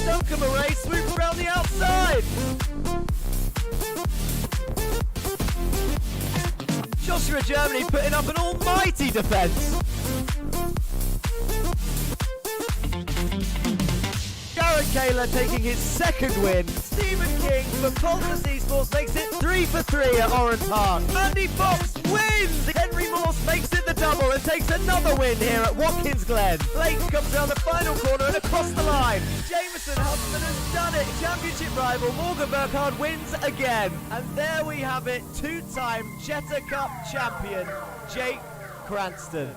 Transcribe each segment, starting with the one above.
Duncan Murray swoops around the outside. Joshua Germany putting up an almighty defence. Garrett Kaler taking his second win. Stephen King for Pulsar eSports makes it 3 for 3 at Oran Park. Andy Fox wins! Henry Morse makes it the double and takes another win here at Watkins Glen. Blake comes around the final corner and across the line. Jameson Huffman has done it. Championship rival Morgan Burkhardt wins again. And there we have it, two-time Jetta Cup champion, Jake Cranston.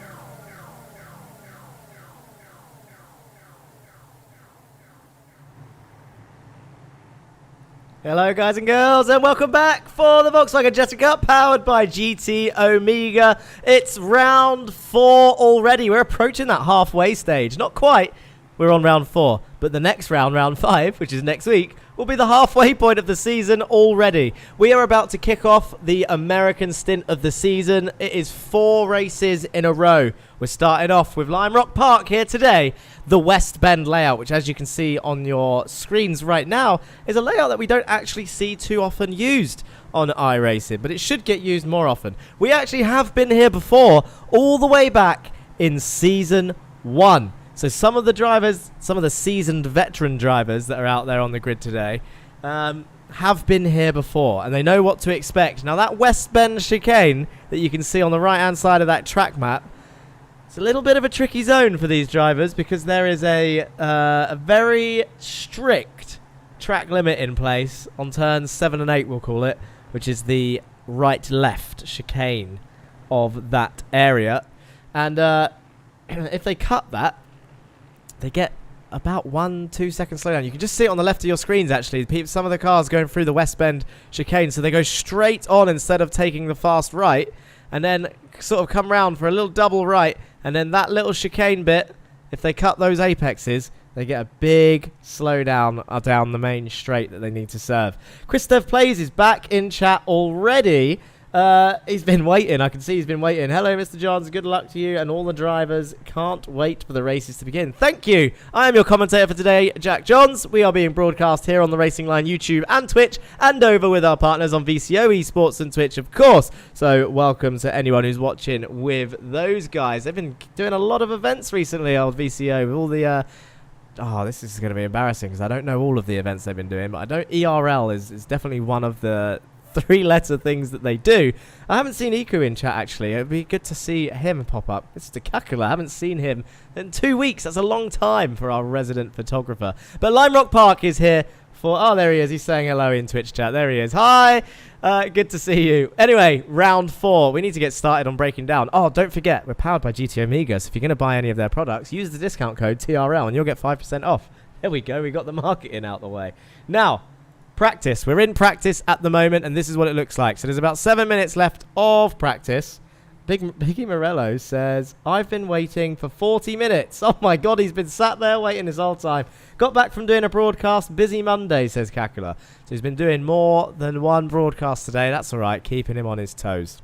Hello guys and girls and welcome back for the Volkswagen Jetta Cup powered by GT Omega. It's round 4 already. We're approaching that halfway stage. Not quite. We're on round 4. But the next round, round 5, which is next week, will be the halfway point of the season already. We are about to kick off the American stint of the season. It is 4 races in a row. We're starting off with Lime Rock Park here today. The West Bend layout, which as you can see on your screens right now, is a layout that we don't actually see too often used on iRacing, but it should get used more often. We actually have been here before, all the way back in Season 1. So some of the drivers, some of the seasoned veteran drivers that are out there on the grid today have been here before, and they know what to expect. Now that West Bend chicane that you can see on the right-hand side of that track map, it's a little bit of a tricky zone for these drivers because there is a very strict track limit in place on turns 7 and 8, we'll call it, which is the right-left chicane of that area. And if they cut that, they get about 1-2 seconds slowdown. You can just see it on the left of your screens, actually. Some of the cars going through the West Bend chicane, so they go straight on instead of taking the fast right, and then sort of come round for a little double right, and then that little chicane bit, if they cut those apexes, they get a big slowdown down the main straight that they need to serve. Christoph Plays is back in chat already. He's been waiting. I can see he's been waiting. Hello, Mr. Johns. Good luck to you and all the drivers. Can't wait for the races to begin. Thank you. I am your commentator for today, Jack Johns. We are being broadcast here on the Racing Line YouTube and Twitch, and over with our partners on VCO eSports and Twitch, of course. So welcome to anyone who's watching with those guys. They've been doing a lot of events recently on VCO with all the oh, this is going to be embarrassing because I don't know all of the events they've been doing, but I don't. ERL is definitely one of the 3-letter things that they do. I haven't seen Iku in chat, actually. It would be good to see him pop up. This is Kakula. I haven't seen him in 2 weeks. That's a long time for our resident photographer. But Lime Rock Park is here for... Oh, there he is. He's saying hello in Twitch chat. There he is. Hi. Good to see you. Anyway, round 4. We need to get started on breaking down. Oh, don't forget, we're powered by GT Omega. So if you're going to buy any of their products, use the discount code TRL and you'll get 5% off. There we go. We got the marketing out the way. Now... practice. We're in practice at the moment, and this is what it looks like. So there's about 7 minutes left of practice. Biggie Morello says, I've been waiting for 40 minutes. Oh my God, he's been sat there waiting this whole time. Got back from doing a broadcast. Busy Monday, says Kakula. So he's been doing more than one broadcast today. That's all right, keeping him on his toes.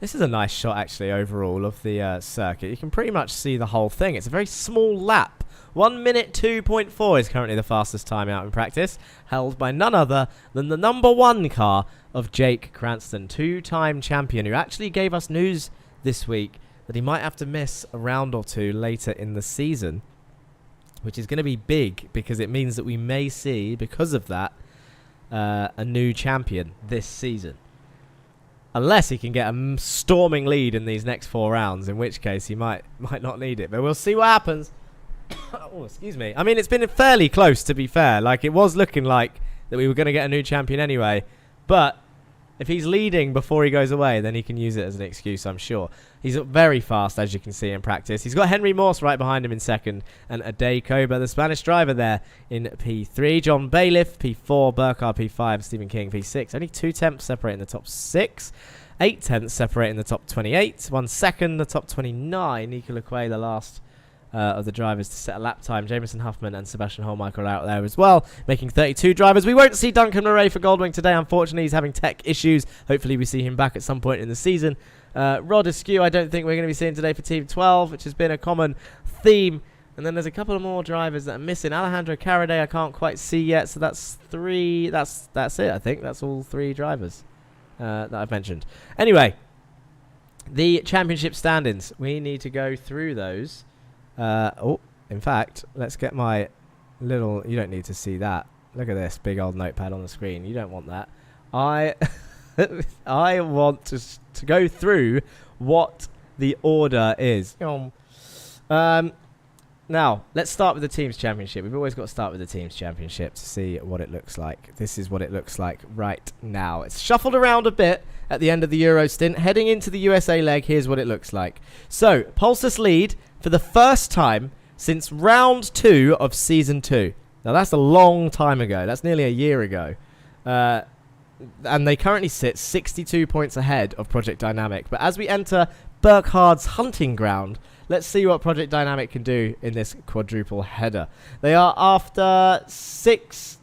This is a nice shot, actually, overall, of the circuit. You can pretty much see the whole thing. It's a very small lap. 1 minute 2.4 is currently the fastest time out in practice, held by none other than the number 1 car of Jake Cranston, 2-time champion, who actually gave us news this week that he might have to miss a round or 2 later in the season, which is going to be big because it means that we may see, because of that, a new champion this season. Unless he can get a storming lead in these next 4 rounds, in which case he might not need it. But we'll see what happens. Oh, excuse me. I mean, it's been fairly close, to be fair. Like, it was looking like that we were going to get a new champion anyway. But if he's leading before he goes away, then he can use it as an excuse, I'm sure. He's very fast, as you can see in practice. He's got Henry Morse right behind him in second, and Ade Koba, the Spanish driver, there in P3. John Bailiff, P4. Burkhardt, P5. Stephen King, P6. Only 2 tenths separating the top 6. 8 tenths separating the top 28. 1 second, the top 29. Nicola Quay, the last of the drivers to set a lap time. Jameson Huffman and Sebastian Holmichael are out there as well, making 32 drivers. We won't see Duncan Murray for Goldwing today, unfortunately. He's having tech issues. Hopefully we see him back at some point in the season. Rod Askew, I don't think we're going to be seeing today for Team 12, which has been a common theme And then there's a couple of more drivers that are missing. Alejandro Caraday I can't quite see yet, so that's 3. That's it, I think. That's all 3 drivers that I've mentioned. Anyway, the championship standings. We need to go through those. In fact, let's get my little... You don't need to see that. Look at this big old notepad on the screen. You don't want that. I want to go through what the order is. Now, let's start with the Teams Championship. We've always got to start with the Teams Championship to see what it looks like. This is what it looks like right now. It's shuffled around a bit at the end of the Euro stint. Heading into the USA leg, here's what it looks like. So, Pulsus lead for the first time since round 2 of Season 2. Now, that's a long time ago. That's nearly a year ago. And they currently sit 62 points ahead of Project Dynamic. But as we enter Burkhard's hunting ground, let's see what Project Dynamic can do in this quadruple header. They are after 6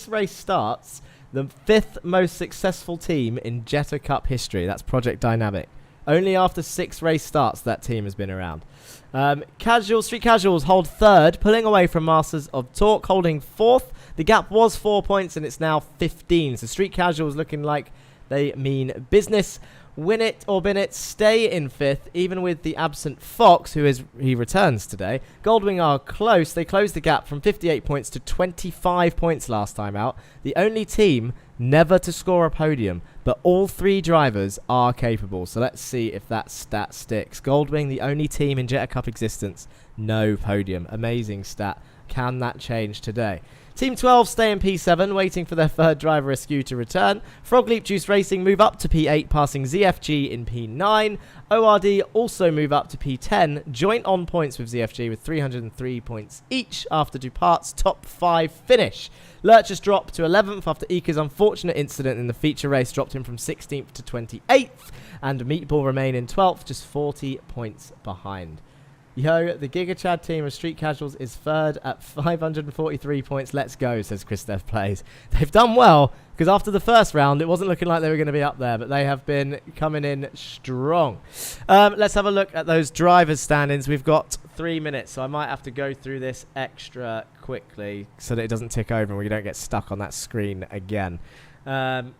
race starts, the 5th most successful team in Jetta Cup history. That's Project Dynamic. Only after 6 race starts that team has been around. Street Casuals hold 3rd, pulling away from Masters of Talk, holding 4th. The gap was 4 points and it's now 15. So Street Casuals looking like they mean business. Win it or bin it, stay in 5th, even with the absent Fox, he returns today. Goldwing are close. They closed the gap from 58 points to 25 points last time out. The only team never to score a podium, but all 3 drivers are capable. So let's see if that stat sticks. Goldwing, the only team in Jetta Cup existence, no podium. Amazing stat. Can that change today? Team 12 stay in P7, waiting for their 3rd driver Askew to return. Frog Leap Juice Racing move up to P8, passing ZFG in P9. ORD also move up to P10, joint on points with ZFG with 303 points each after Dupart's top 5 finish. Lurchers drop to 11th after Ika's unfortunate incident in the feature race dropped him from 16th to 28th. And Meatball remain in 12th, just 40 points behind. Yo, the Giga Chad team of Street Casuals is 3rd at 543 points. Let's go, says Christoph Plays. They've done well, because after the first round, it wasn't looking like they were going to be up there, but they have been coming in strong. Let's have a look at those drivers' standings. We've got 3 minutes, so I might have to go through this extra quickly so that it doesn't tick over and we don't get stuck on that screen again. We'll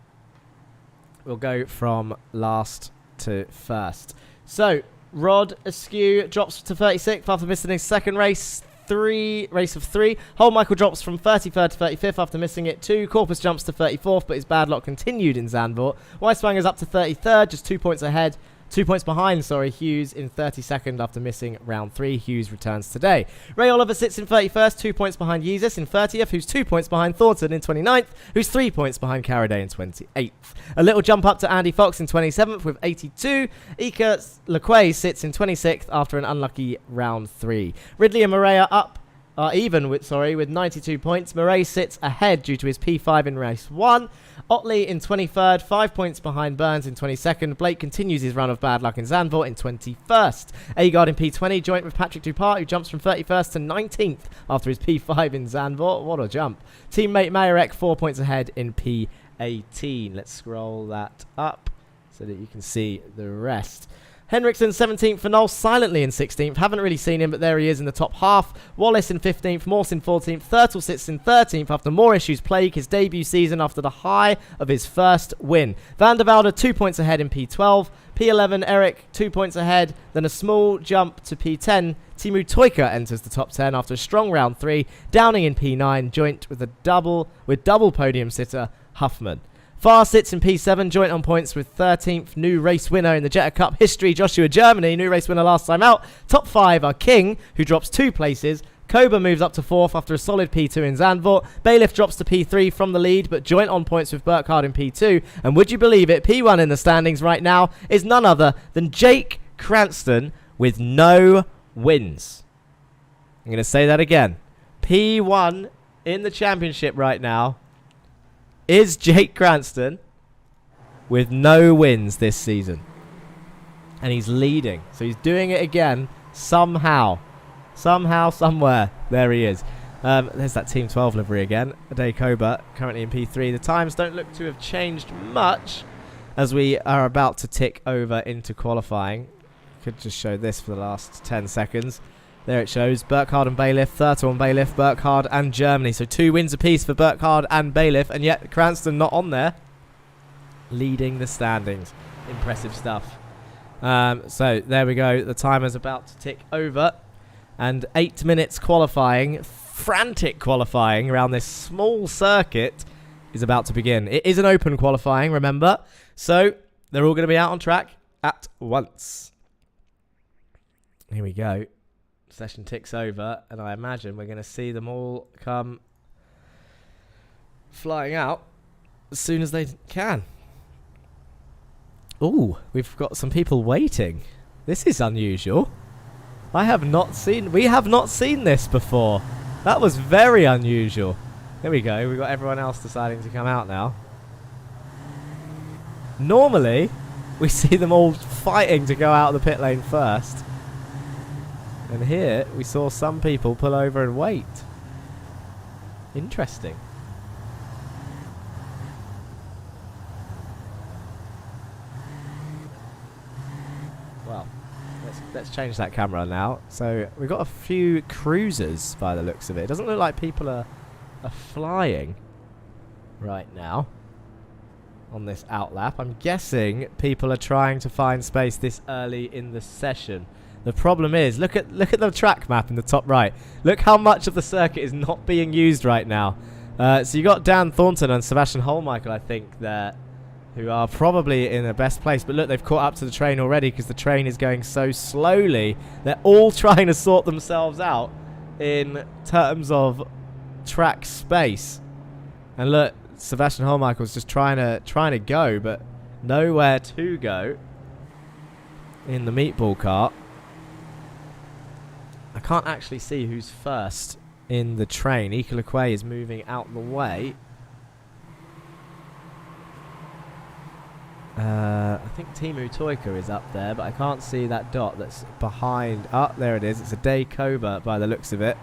go from last to first. So, Rod Askew drops to 36th after missing his second race of 3. Whole Michael drops from 33rd to 35th after missing it 2. Corpus jumps to 34th, but his bad luck continued in Zandvoort. Weisswanger's up to 33rd, just 2 points ahead. 2 points behind, Hughes in 32nd after missing round 3. Hughes returns today. Ray Oliver sits in 31st, 2 points behind Yeezus in 30th, who's 2 points behind Thornton in 29th, who's 3 points behind Caraday in 28th. A little jump up to Andy Fox in 27th with 82. Ika Lequay sits in 26th after an unlucky round 3. Ridley and Morea are even with 92 points. Murray sits ahead due to his P5 in race 1. Otley in 23rd, 5 points behind Burns in 22nd. Blake continues his run of bad luck in Zandvoort in 21st. Agard in P20, joint with Patrick Dupart, who jumps from 31st to 19th after his P5 in Zandvoort. What a jump. Teammate Mayerek 4 points ahead in P18. Let's scroll that up so that you can see the rest. Henriksen 17th for Knowles, silently in 16th. Haven't really seen him, but there he is in the top half. Wallace in 15th, Morse in 14th. Thurtle sits in 13th after more issues plague his debut season after the high of his first win. Van der Velde 2 points ahead in P12. P11, Eric 2 points ahead. Then a small jump to P10. Timu Toika enters the top 10 after a strong round 3. Downing in P9, joint with double podium sitter Huffman. Farr sits in P7, joint on points with 13th, new race winner in the Jetta Cup history, Joshua Germany, new race winner last time out. Top 5 are King, who drops 2 places. Koba moves up to 4th after a solid P2 in Zandvoort. Bailiff drops to P3 from the lead, but joint on points with Burkhard in P2. And would you believe it, P1 in the standings right now is none other than Jake Cranston with no wins. I'm going to say that again. P1 in the championship right now is Jake Cranston with no wins this season. And he's leading. So he's doing it again somehow. Somehow, somewhere. There he is. There's that Team 12 livery again. Ade Koba currently in P3. The times don't look to have changed much as we are about to tick over into qualifying. Could just show this for the last 10 seconds. There it shows. Burkhardt and Bailiff, Thurtle and Bailiff, Burkhardt and Germany. So 2 wins apiece for Burkhardt and Bailiff, and yet Cranston not on there. Leading the standings. Impressive stuff. So there we go. The timer's about to tick over. And 8 minutes qualifying, frantic qualifying around this small circuit is about to begin. It is an open qualifying, remember. So they're all going to be out on track at once. Here we go. Session ticks over, and I imagine we're going to see them all come flying out as soon as they can. Ooh, we've got some people waiting. This is unusual. We have not seen this before. That was very unusual. Here we go. We've got everyone else deciding to come out now. Normally, we see them all fighting to go out of the pit lane first. And here, we saw some people pull over and wait. Interesting. Well, let's change that camera now. So, we've got a few cruisers by the looks of it. It doesn't look like people are flying right now on this outlap. I'm guessing people are trying to find space this early in the session. The problem is, look at the track map in the top right. Look how much of the circuit is not being used right now. So you got Dan Thornton and Sebastian Holmichael, I think, there, who are probably in the best place. But look, they've caught up to the train already because the train is going so slowly. They're all trying to sort themselves out in terms of track space. And look, Sebastian Holmichael's just trying to go, but nowhere to go in the meatball cart. I can't actually see who's first in the train. Ikalakwe is moving out the way. I think Timu Toika is up there, but I can't see that dot that's behind. Oh, there it is. It's a Day Koba by the looks of it.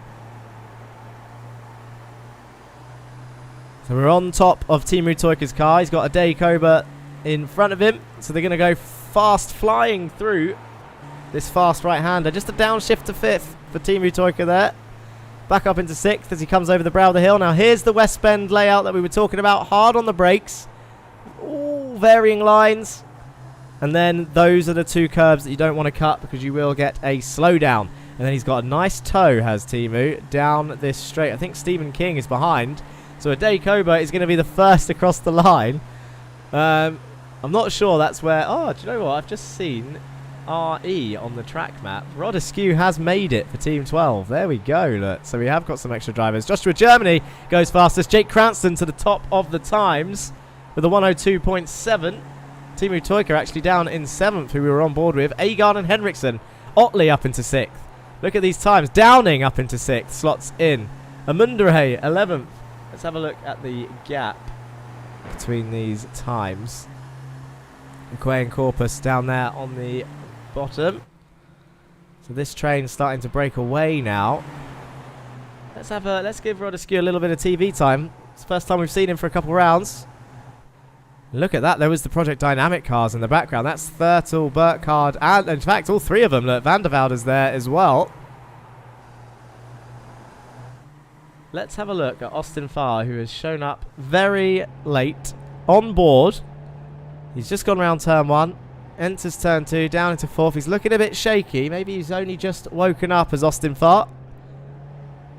So we're on top of Timu Toika's car. He's got a Day Koba in front of him. So they're going to go fast flying through this fast right-hander. Just a downshift to 5th for Timu Toika there. Back up into 6th as he comes over the brow of the hill. Now here's the West Bend layout that we were talking about. Hard on the brakes. All varying lines. And then those are the 2 curbs that you don't want to cut because you will get a slowdown. And then he's got a nice toe, has Timu, down this straight. I think Stephen King is behind. So a Day Koba is going to be the first across the line. I'm not sure that's where... Oh, do you know what? I've just seen RE on the track map. Rod Askew has made it for Team 12. There we go. Look. So we have got some extra drivers. Joshua Germany goes fastest. Jake Cranston to the top of the times with a 102.7. Timu Toika actually down in 7th, who we were on board with. Agard and Henriksen. Otley up into 6th. Look at these times. Downing up into 6th. Slots in. Amundare 11th. Let's have a look at the gap between these times. Quay and Corpus down there on the bottom. So this train's starting to break away now. Let's give Rod Askew a little bit of TV time. It's the first time we've seen him for a couple rounds. Look at that. There was the Project Dynamic cars in the background. That's Thurtle, Burkhardt, and in fact all 3 of them. Look, Van der Velde's there as well. Let's have a look at Austin Farr, who has shown up very late on board. He's just gone around turn 1, enters turn 2, down into 4th. He's looking a bit shaky. Maybe he's only just woken up as Austin Farr.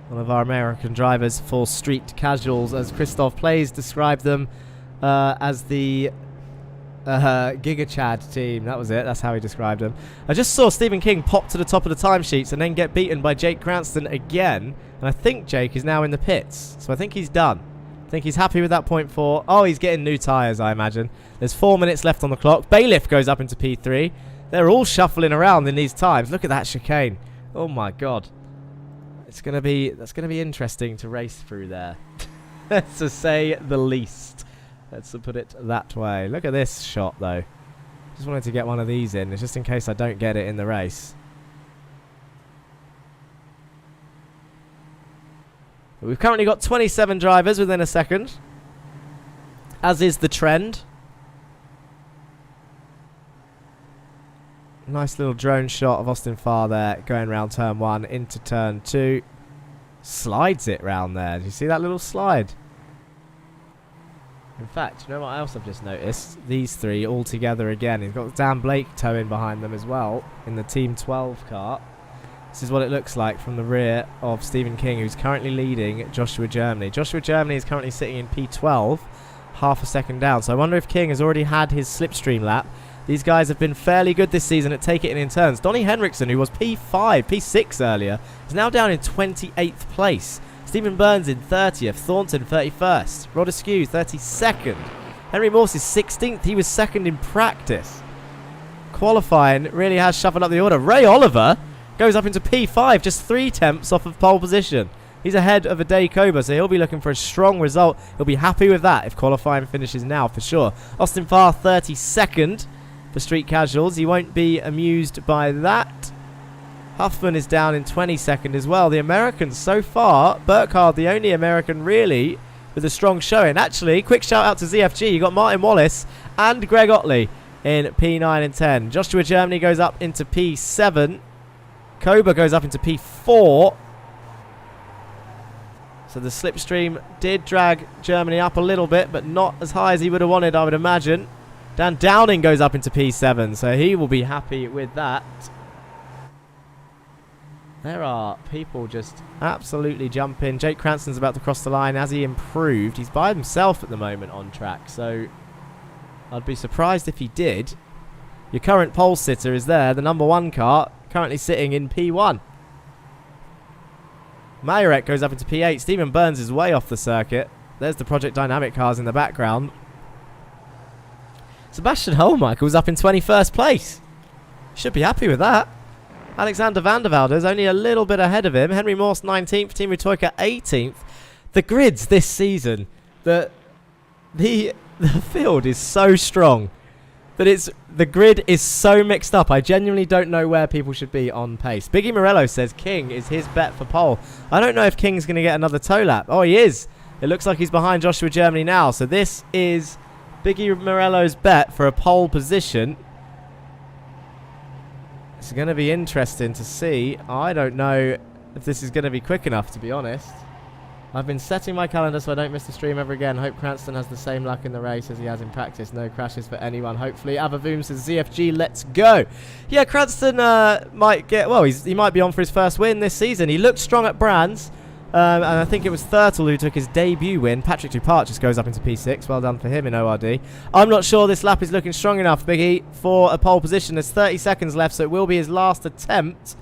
One of our American drivers for street casuals, as Christoph Plays described them as the Giga Chad team. That was it. That's how he described them. I just saw Stephen King pop to the top of the timesheets and then get beaten by Jake Cranston again. And I think Jake is now in the pits. So I think he's done. I think he's happy with that .4. Oh, he's getting new tyres, I imagine. There's 4 minutes left on the clock. Bailiff goes up into P3. They're all shuffling around in these times. Look at that chicane. Oh my god. That's gonna be interesting to race through there. To say the least. Let's put it that way. Look at this shot though. Just wanted to get one of these in. It's just in case I don't get it in the race. We've currently got 27 drivers within a second, as is the trend. Nice little drone shot of Austin Farr there, going round turn 1 into turn 2. Slides it round there. Do you see that little slide? In fact, you know what else I've just noticed? These three all together again. He's got Dan Blake towing behind them as well in the Team 12 car. This is what it looks like from the rear of Stephen King, who's currently leading Joshua Germany. Joshua Germany is currently sitting in P12, half a second down. So I wonder if King has already had his slipstream lap. These guys have been fairly good this season at taking it in turns. Donnie Henriksen, who was P5, P6 earlier, is now down in 28th place. Stephen Burns in 30th, Thornton 31st, Rod Askew 32nd. Henry Morse is 16th, he was second in practice. Qualifying really has shuffled up the order. Ray Oliver goes up into P5, just 3 tenths off of pole position. He's ahead of Ade Koba, so he'll be looking for a strong result. He'll be happy with that if qualifying finishes now for sure. Austin Farr 32nd. For street casuals, he won't be amused by that. Huffman is down in 22nd as well. The Americans so far, Burkhardt the only American really with a strong showing. Actually, quick shout out to ZFG. You got Martin Wallace and Greg Otley in P9 and 10. Joshua Germany goes up into P7. Koba goes up into P4. So the slipstream did drag Germany up a little bit, but not as high as he would have wanted, I would imagine. Dan Downing goes up into P7, so he will be happy with that. There are people just absolutely jumping. Jake Cranston's about to cross the line. Has he improved? He's by himself at the moment on track, so I'd be surprised if he did. Your current pole sitter is there, the number 1 car, currently sitting in P1. Majorek goes up into P8. Stephen Burns is way off the circuit. There's the Project Dynamic cars in the background. Sebastian Holmichael was up in 21st place. Should be happy with that. Alexander van der Velde is only a little bit ahead of him. Henry Morse 19th, Team Rutoika 18th. The grids this season, the field is so strong that the grid is so mixed up. I genuinely don't know where people should be on pace. Biggie Morello says King is his bet for pole. I don't know if King's going to get another toe lap. Oh, he is. It looks like he's behind Joshua Germany now. So this is Biggie Morello's bet for a pole position. It's going to be interesting to see. I don't know if this is going to be quick enough, to be honest. I've been setting my calendar so I don't miss the stream ever again. Hope Cranston has the same luck in the race as he has in practice. No crashes for anyone, hopefully. Avavoom says ZFG, let's go. Yeah, Cranston might get... Well, he might be on for his first win this season. He looked strong at Brands. And I think it was Thurtle who took his debut win. Patrick Dupart just goes up into P6. Well done for him in ORD. I'm not sure this lap is looking strong enough, Biggie, for a pole position. There's 30 seconds left, so it will be his last attempt.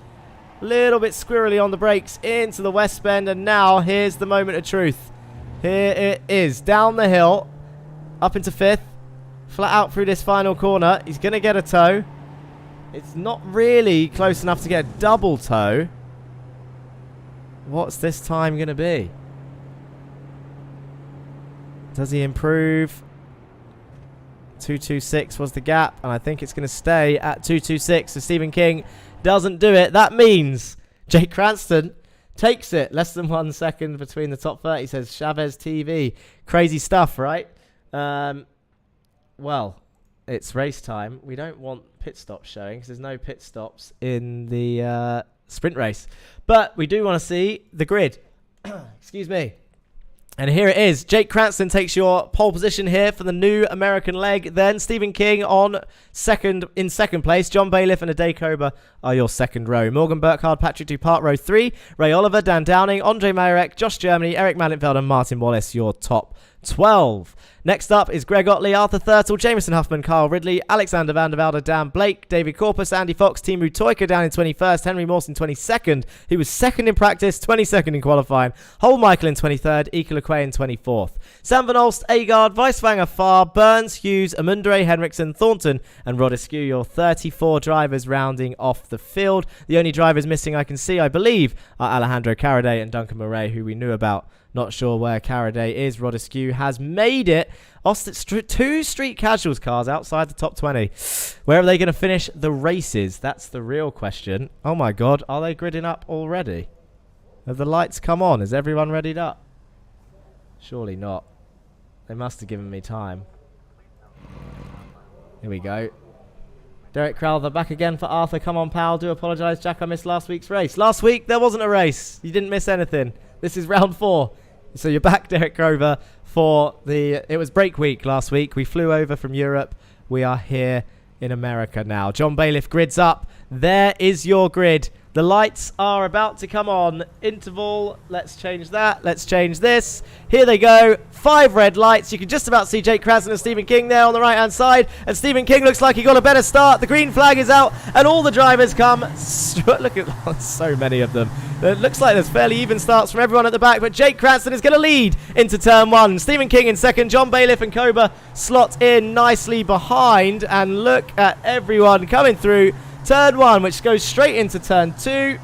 Little bit squirrely on the brakes into the West Bend. And now, here's the moment of truth. Here it is. Down the hill. Up into 5th. Flat out through this final corner. He's going to get a toe. It's not really close enough to get a double toe. What's this time going to be? Does he improve? 2:26 was the gap, and I think it's going to stay at 2:26. So Stephen King doesn't do it. That means Jake Cranston takes it. Less than 1 second between the top 30, says Chavez TV. Crazy stuff, right? Well, it's race time. We don't want pit stops showing because there's no pit stops in the sprint race. But we do want to see the grid. Excuse me. And here it is. Jake Cranston takes your pole position here for the new American leg. Then Stephen King in second place. John Bailiff and Ade Koba are your second row. Morgan Burkhardt, Patrick Dupart, row 3. Ray Oliver, Dan Downing, Andre Majorek, Josh Germany, Eric Malenfeld and Martin Wallace, your top 12. Next up is Greg Otley, Arthur Thurtle, Jameson Huffman, Carl Ridley, Alexander van der Velde, Dan Blake, David Corpus, Andy Fox, Team Rutoika down in 21st, Henry Mawson 22nd. He was second in practice, 22nd in qualifying. Holmichael in 23rd, Ika Lequay in 24th. Sam Van Olst, Agard, Weiswanger, Farr, Burns, Hughes, Amundre, Henriksen, Thornton and Rod Askew, your 34 drivers rounding off the field. The only drivers missing I can see, I believe, are Alejandro Caraday and Duncan Murray, who we knew about. Not sure where Caraday is. Rod Askew has made it. Two street casuals cars outside the top 20. Where are they going to finish the races? That's the real question. Oh my God, are they gridding up already? Have the lights come on? Is everyone readied up? Surely not. They must have given me time. Here we go. Derek Crowther back again for Arthur. Come on, pal. Do apologise, Jack. I missed last week's race. Last week, there wasn't a race. You didn't miss anything. This is round 4. So you're back, Derek Crover, for the... It was break week last week. We flew over from Europe. We are here in America now. John Bailiff grids up. There is your grid. The lights are about to come on. Interval. Let's change that. Let's change this. Here they go. 5 red lights. You can just about see Jake Krasden and Stephen King there on the right-hand side. And Stephen King looks like he got a better start. The green flag is out. And all the drivers come. Look at so many of them. It looks like there's fairly even starts from everyone at the back. But Jake Krasden is going to lead into turn 1. Stephen King in second. John Bailiff and Koba slot in nicely behind. And look at everyone coming through turn 1, which goes straight into turn 2,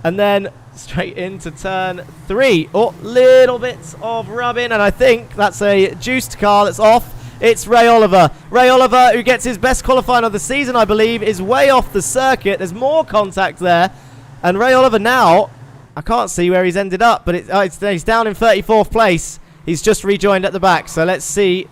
and then straight into turn 3. Oh, little bits of rubbing, and I think that's a juiced car that's off. It's Ray Oliver. Ray Oliver, who gets his best qualifying of the season, I believe, is way off the circuit. There's more contact there, and Ray Oliver now, I can't see where he's ended up, but he's down in 34th place. He's just rejoined at the back, so let's see.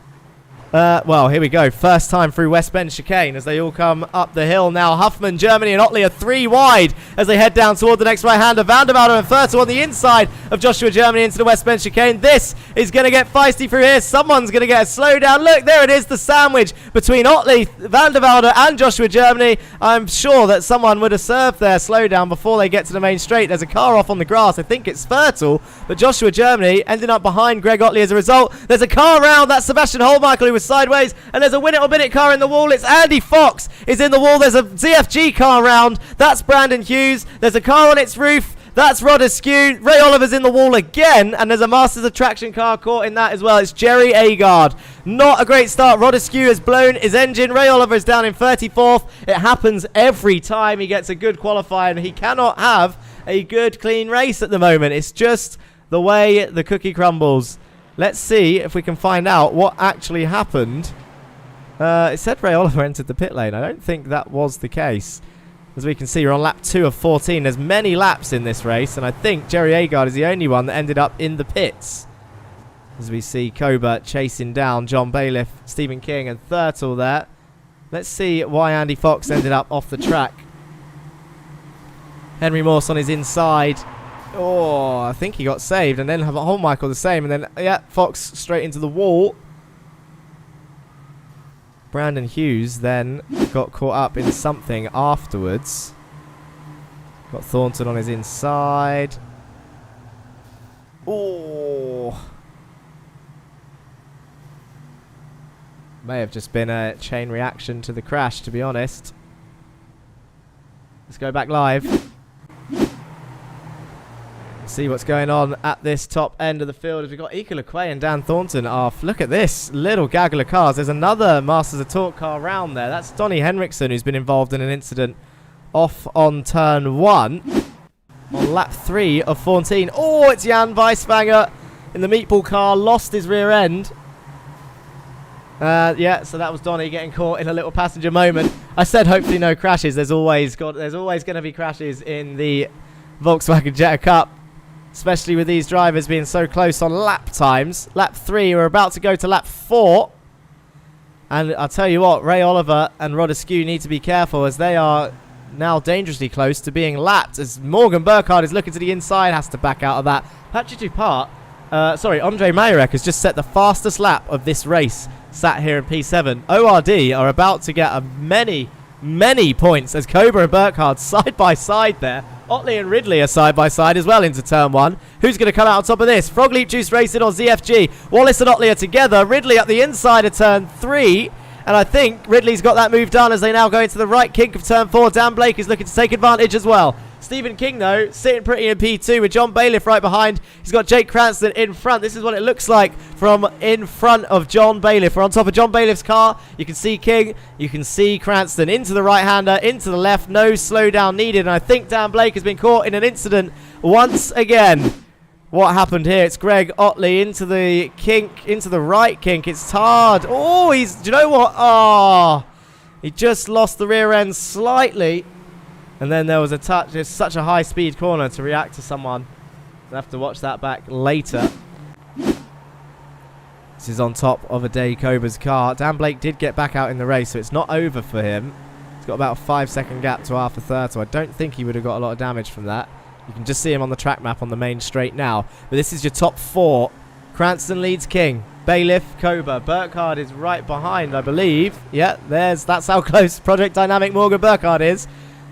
Well, here we go. First time through West Bend chicane as they all come up the hill now. Huffman, Germany, and Otley are 3 wide as they head down toward the next right-hander. Vanderwalder and Fertel on the inside of Joshua Germany into the West Bend chicane. This is going to get feisty through here. Someone's going to get a slowdown. Look, there it is, the sandwich between Otley, Vanderwalder, and Joshua Germany. I'm sure that someone would have served their slowdown before they get to the main straight. There's a car off on the grass. I think it's Fertel, but Joshua Germany ending up behind Greg Otley as a result. There's a car round. That's Sebastian Holmichael, who was sideways, and there's a win it or bin it car in the wall. It's Andy Fox is in the wall. There's a ZFG car round. That's Brandon Hughes. There's a car on its roof. That's Rod Askew. Ray Oliver's in the wall again, and there's a Masters of Traction car caught in that as well. It's Jerry Agard. Not a great start. Rod Askew has blown his engine. Ray Oliver is down in 34th. It happens every time he gets a good qualifier, and he cannot have a good, clean race at the moment. It's just the way the cookie crumbles. Let's see if we can find out what actually happened. It said Ray Oliver entered the pit lane. I don't think that was the case. As we can see, we're on lap 2 of 14. There's many laps in this race, and I think Jerry Agard is the only one that ended up in the pits. As we see Koba chasing down John Bailiff, Stephen King, and Thurtle there. Let's see why Andy Fox ended up off the track. Henry Morse on his inside. Oh, I think he got saved, and then Holmichael the same, and then, yeah, Fox straight into the wall. Brandon Hughes then got caught up in something afterwards. Got Thornton on his inside. Oh. May have just been a chain reaction to the crash, to be honest. Let's go back live. See what's going on at this top end of the field as we've got Ika LeQuay and Dan Thornton off. Look at this little gaggle of cars. There's another Masters of Torque car round there. That's Donnie Henriksen, who's been involved in an incident off on turn 1 on lap 3 of 14. Oh, it's Jan Weisbanger in the meatball car, lost his rear end. Yeah, so that was Donnie getting caught in a little passenger moment. I said hopefully no crashes. There's always going to be crashes in the Volkswagen Jetta Cup, especially with these drivers being so close on lap times. Lap 3, we're about to go to lap 4. And I'll tell you what, Ray Oliver and Rod Askew need to be careful as they are now dangerously close to being lapped. As Morgan Burkhardt is looking to the inside, has to back out of that. Patrick Dupart, Andre Majorek has just set the fastest lap of this race, sat here in P7. ORD are about to get many points as Cobra and Burkhardt side by side there. Otley and Ridley are side by side as well into turn 1. Who's going to come out on top of this? Frog Leap Juice Racing or ZFG? Wallace and Otley are together. Ridley up the inside of turn 3. And I think Ridley's got that move done as they now go into the right kink of turn 4. Dan Blake is looking to take advantage as well. Stephen King, though, sitting pretty in P2 with John Bailiff right behind. He's got Jake Cranston in front. This is what it looks like from in front of John Bailiff. We're on top of John Bailiff's car. You can see King. You can see Cranston into the right-hander, into the left. No slowdown needed. And I think Dan Blake has been caught in an incident once again. What happened here? It's Greg Otley into the kink, into the right kink. It's Tard. Oh, do you know what? Oh, he just lost the rear end slightly. And then there was a touch. It's such a high-speed corner to react to someone. We'll have to watch that back later. This is on top of a Day Cobra's car. Dan Blake did get back out in the race, so it's not over for him. He's got about a 5-second gap to Arthur Thurtle. I don't think he would have got a lot of damage from that. You can just see him on the track map on the main straight now. But this is your top 4. Cranston leads King. Bailiff, Koba. Burkhardt is right behind, I believe. Yeah, that's how close Project Dynamic Morgan Burkhardt is.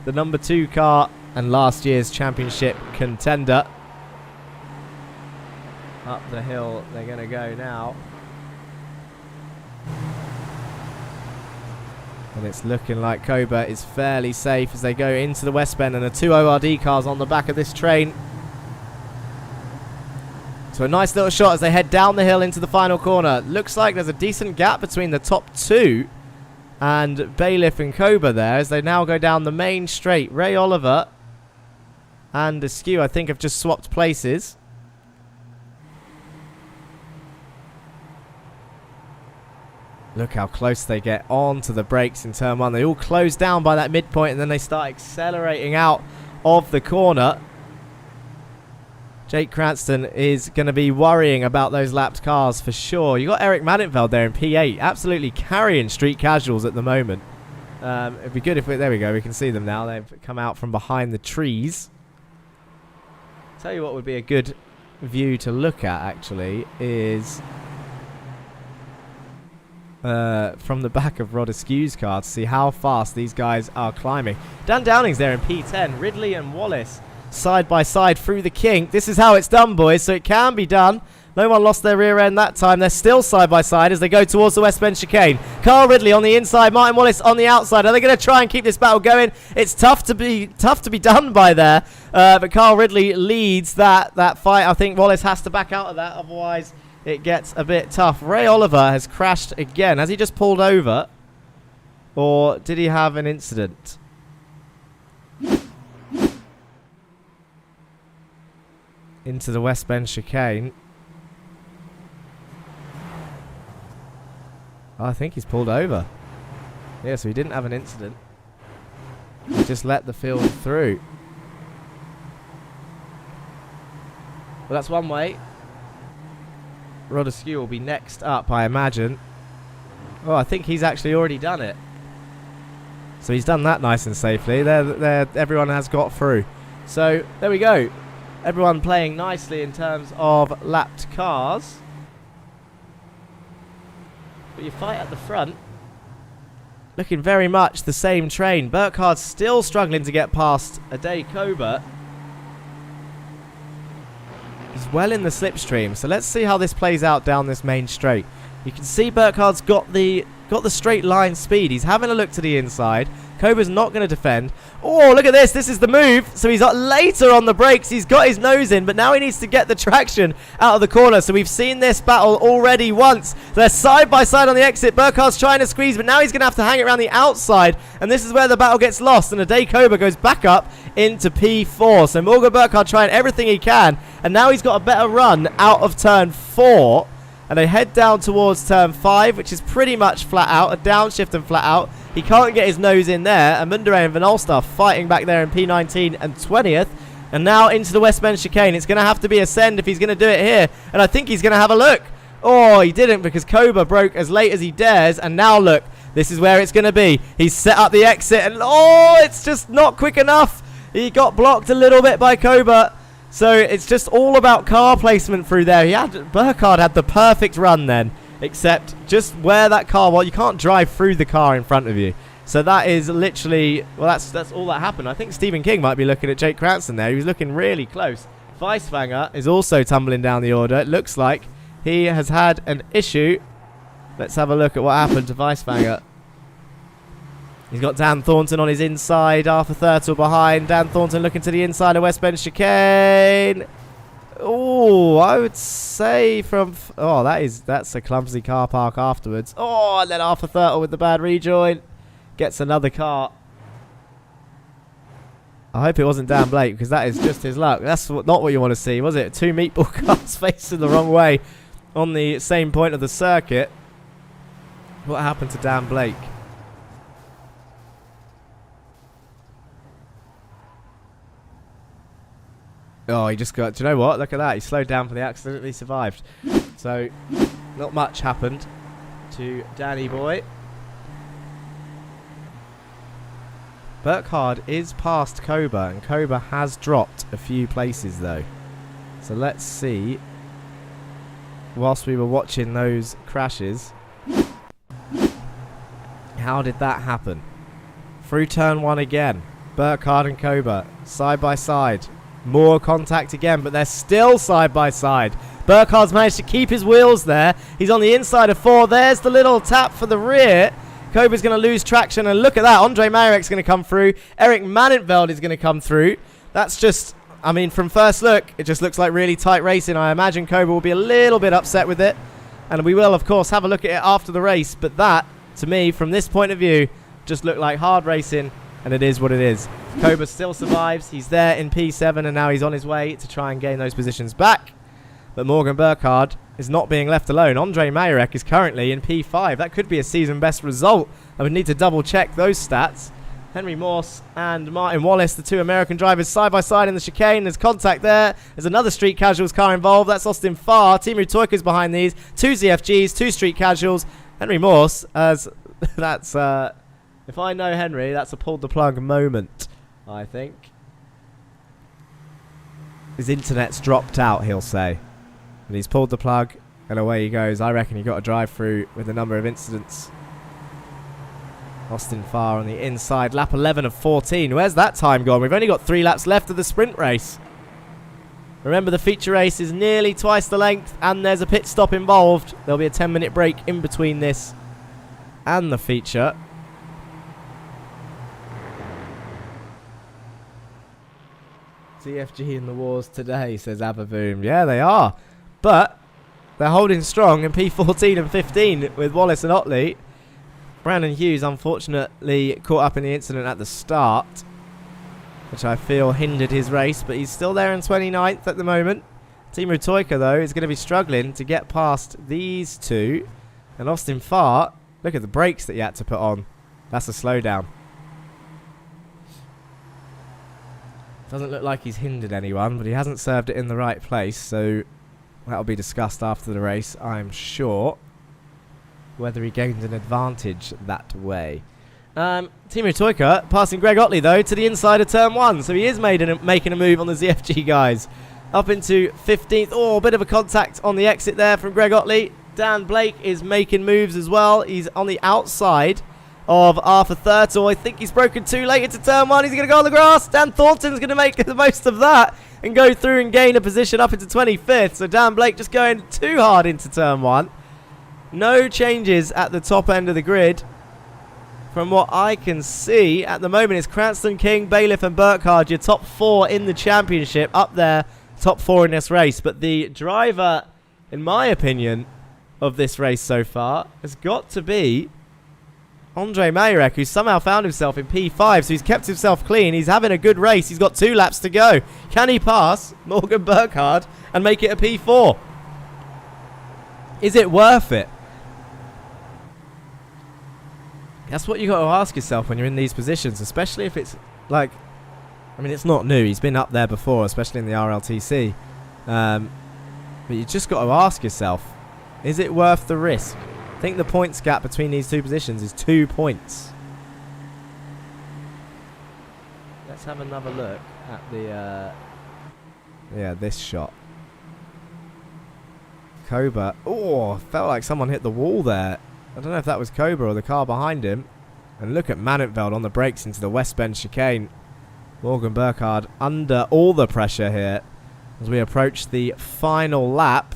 The number 2 car and last year's championship contender. Up the hill they're going to go now. And it's looking like Koba is fairly safe as they go into the West Bend, and the 2 ORD cars on the back of this train. So a nice little shot as they head down the hill into the final corner. Looks like there's a decent gap between the top 2 and Bailiff and Koba there as they now go down the main straight. Ray Oliver and Askew, I think, have just swapped places. Look how close they get on to the brakes in turn 1. They all close down by that midpoint and then they start accelerating out of the corner. Jake Cranston is going to be worrying about those lapped cars for sure. You got Eric Madenfeld there in P8, absolutely carrying street casuals at the moment. It'd be good if there we go, we can see them now. They've come out from behind the trees. Tell you what would be a good view to look at actually is from the back of Rod Askew's car to see how fast these guys are climbing. Dan Downing's there in P10. Ridley and Wallace side by side through the kink. This is how it's done, boys, so it can be done. No one lost their rear end that time. They're still side by side as they go towards the West Bend chicane. Carl Ridley on the inside, Martin Wallace on the outside. Are they going to try and keep this battle going? It's tough to be done by there, but Carl Ridley leads that fight. I think Wallace has to back out of that, otherwise it gets a bit tough. Ray Oliver has crashed again. Has he just pulled over, or did he have an incident? Into the West Bend chicane. Oh, I think he's pulled over. Yeah, so he didn't have an incident. He just let the field through. Well, that's one way. Rod Askew will be next up, I imagine. Oh, I think he's actually already done it. So he's done that nice and safely. Everyone has got through. So there we go. Everyone playing nicely in terms of lapped cars. But you fight at the front. Looking very much the same train. Burkhardt's still struggling to get past Ade Koba. He's well in the slipstream. So let's see how this plays out down this main straight. You can see Burkhardt's got the straight line speed. He's having a look to the inside. Koba's not going to defend. Oh, look at this. This is the move. So he's later on the brakes. He's got his nose in, but now he needs to get the traction out of the corner. So we've seen this battle already once. They're side by side on the exit. Burkhardt's trying to squeeze, but now he's going to have to hang it around the outside. And this is where the battle gets lost. And Ade Koba goes back up into P4. So Morgan Burkhardt trying everything he can. And now he's got a better run out of turn 4. And they head down towards turn 5, which is pretty much flat out. A downshift and flat out. He can't get his nose in there. And Mundere and Van Alstaff fighting back there in P19 and 20th. And now into the West Bend chicane. It's going to have to be Ascend if he's going to do it here. And I think he's going to have a look. Oh, he didn't because Koba broke as late as he dares. And now look, this is where it's going to be. He's set up the exit. And oh, it's just not quick enough. He got blocked a little bit by Koba. So it's just all about car placement through there. Burkhardt had the perfect run then, except just where that car, well, you can't drive through the car in front of you. So that is literally, well, that's all that happened. I think Stephen King might be looking at Jake Cranston there. He was looking really close. Weisfanger is also tumbling down the order. It looks like he has had an issue. Let's have a look at what happened to Weisfanger. He's got Dan Thornton on his inside, Arthur Thurtle behind. Dan Thornton looking to the inside of West Bend chicane. Oh, I would say from... Oh, that's a clumsy car park afterwards. Oh, and then Arthur Thurtle with the bad rejoin. Gets another car. I hope it wasn't Dan Blake because that is just his luck. That's not what you want to see, was it? 2 meatball cars facing the wrong way on the same point of the circuit. What happened to Dan Blake? Oh, he just got... Do you know what? Look at that. He slowed down for the accident. He survived. So, not much happened to Danny Boy. Burkhardt is past Koba, and Koba has dropped a few places though. So let's see. Whilst we were watching those crashes, how did that happen? Through turn 1 again. Burkhardt and Koba side by side. More contact again, but they're still side by side. Burkhardt's managed to keep his wheels there. He's on the inside of 4. There's the little tap for the rear. Koba's going to lose traction, and look at that. Andre Mayerek's going to come through. Eric Mannenveld is going to come through. That's just, I mean, from first look, it just looks like really tight racing. I imagine Koba will be a little bit upset with it, and we will, of course, have a look at it after the race. But that, to me, from this point of view, just looked like hard racing, and it is what it is. Koba still survives. He's there in P7, and now he's on his way to try and gain those positions back. But Morgan Burkhardt is not being left alone. Andre Mayerek is currently in P5. That could be a season best result. I would need to double check those stats. Henry Morse and Martin Wallace, the two American drivers, side by side in the chicane. There's contact there. There's another Street Casuals car involved. That's Austin Farr. Timu Toika's behind these. 2 ZFGs, 2 Street Casuals. Henry Morse, as that's, if I know Henry, that's a pulled the plug moment, I think. His internet's dropped out, he'll say. And he's pulled the plug, and away he goes. I reckon he got a drive through with a number of incidents. Austin Farr on the inside, lap 11 of 14. Where's that time gone? We've only got 3 laps left of the sprint race. Remember, the feature race is nearly twice the length, and there's a pit stop involved. There'll be a 10-minute break in between this and the feature. CFG in the wars today, says Abavoom. Yeah, they are. But they're holding strong in P14 and 15 with Wallace and Otley. Brandon Hughes, unfortunately, caught up in the incident at the start, which I feel hindered his race, but he's still there in 29th at the moment. Timu Toika, though, is going to be struggling to get past these two. And Austin Farr, look at the brakes that he had to put on. That's a slowdown. Doesn't look like he's hindered anyone, but he hasn't served it in the right place, so that'll be discussed after the race, I'm sure, whether he gains an advantage that way. Timu Toika passing Greg Otley, though, to the inside of turn 1, so he is making a move on the ZFG guys. Up into 15th. Oh, a bit of a contact on the exit there from Greg Otley. Dan Blake is making moves as well. He's on the outside of Arthur Thurtle. I think he's broken too late into turn 1. He's going to go on the grass. Dan Thornton's going to make the most of that and go through and gain a position up into 25th. So Dan Blake just going too hard into turn 1. No changes at the top end of the grid. From what I can see at the moment, it's Cranston, King, Bailiff and Burkhardt, your top 4 in the championship, up there, top 4 in this race. But the driver, in my opinion, of this race so far has got to be Andre Mayerek, who's somehow found himself in P5, so he's kept himself clean. He's having a good race. He's got 2 laps to go. Can he pass Morgan Burkhardt and make it a P4? Is it worth it? That's what you got to ask yourself when you're in these positions, especially if it's like, I mean, it's not new. He's been up there before, especially in the RLTC. But you just got to ask yourself, is it worth the risk? I think the points gap between these two positions is 2 points. Let's have another look at the, this shot. Koba. Oh, felt like someone hit the wall there. I don't know if that was Koba or the car behind him. And look at Mannenveld on the brakes into the West Bend chicane. Morgan Burkhardt under all the pressure here as we approach the final lap.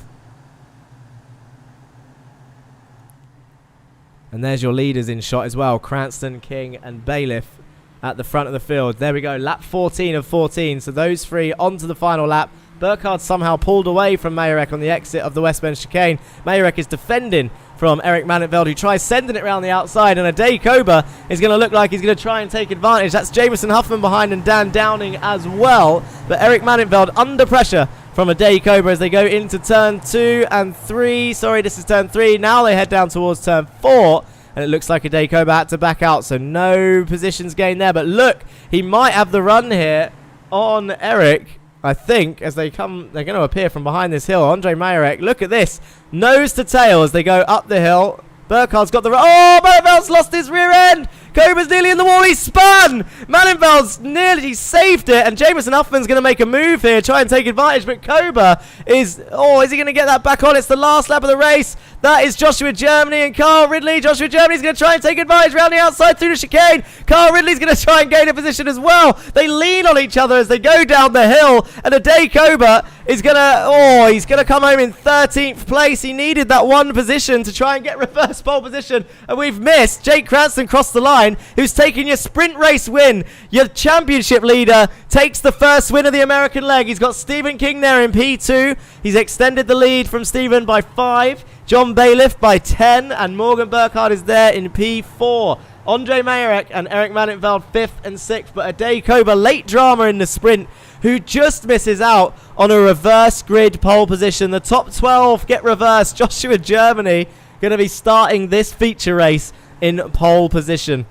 And there's your leaders in shot as well. Cranston, King and Bailiff at the front of the field. There we go. Lap 14 of 14. So those 3 onto the final lap. Burkhardt somehow pulled away from Mayerek on the exit of the West Bend chicane. Mayerek is defending from Eric Mannenveld, who tries sending it around the outside. And Ade Koba is going to look like he's going to try and take advantage. That's Jameson Huffman behind and Dan Downing as well. But Eric Mannenveld under pressure from Ade Koba as they go into turn 2 and 3. Sorry, this is turn 3. Now they head down towards turn 4. And it looks like Ade Koba had to back out. So no positions gained there. But look, he might have the run here on Eric. I think as they come, they're going to appear from behind this hill. Andre Mayerek, look at this. Nose to tail as they go up the hill. Burkhardt's got the... Oh, Mannenveld's lost his rear end. Koba's nearly in the wall. He spun. Malenveld's nearly saved it. And Jameson Huffman's going to make a move here, try and take advantage. But Koba is... Oh, is he going to get that back on? It's the last lap of the race. That is Joshua Germany and Carl Ridley. Joshua Germany's going to try and take advantage round the outside through the chicane. Carl Ridley's going to try and gain a position as well. They lean on each other as they go down the hill. And Ade Koba is going to... Oh, he's going to come home in 13th place. He needed that one position to try and get reverse pole position. And we've missed. Jake Cranston crossed the line, who's taking your sprint race win. Your championship leader takes the first win of the American leg. He's got Stephen King there in P2. He's extended the lead from Stephen by 5. John Bailiff by 10. And Morgan Burkhardt is there in P4. Andre Mayerek and Eric Malenveld 5th and 6th. But Ade Koba, late drama in the sprint, who just misses out on a reverse grid pole position. The top 12 get reversed. Joshua Germany going to be starting this feature race in pole position.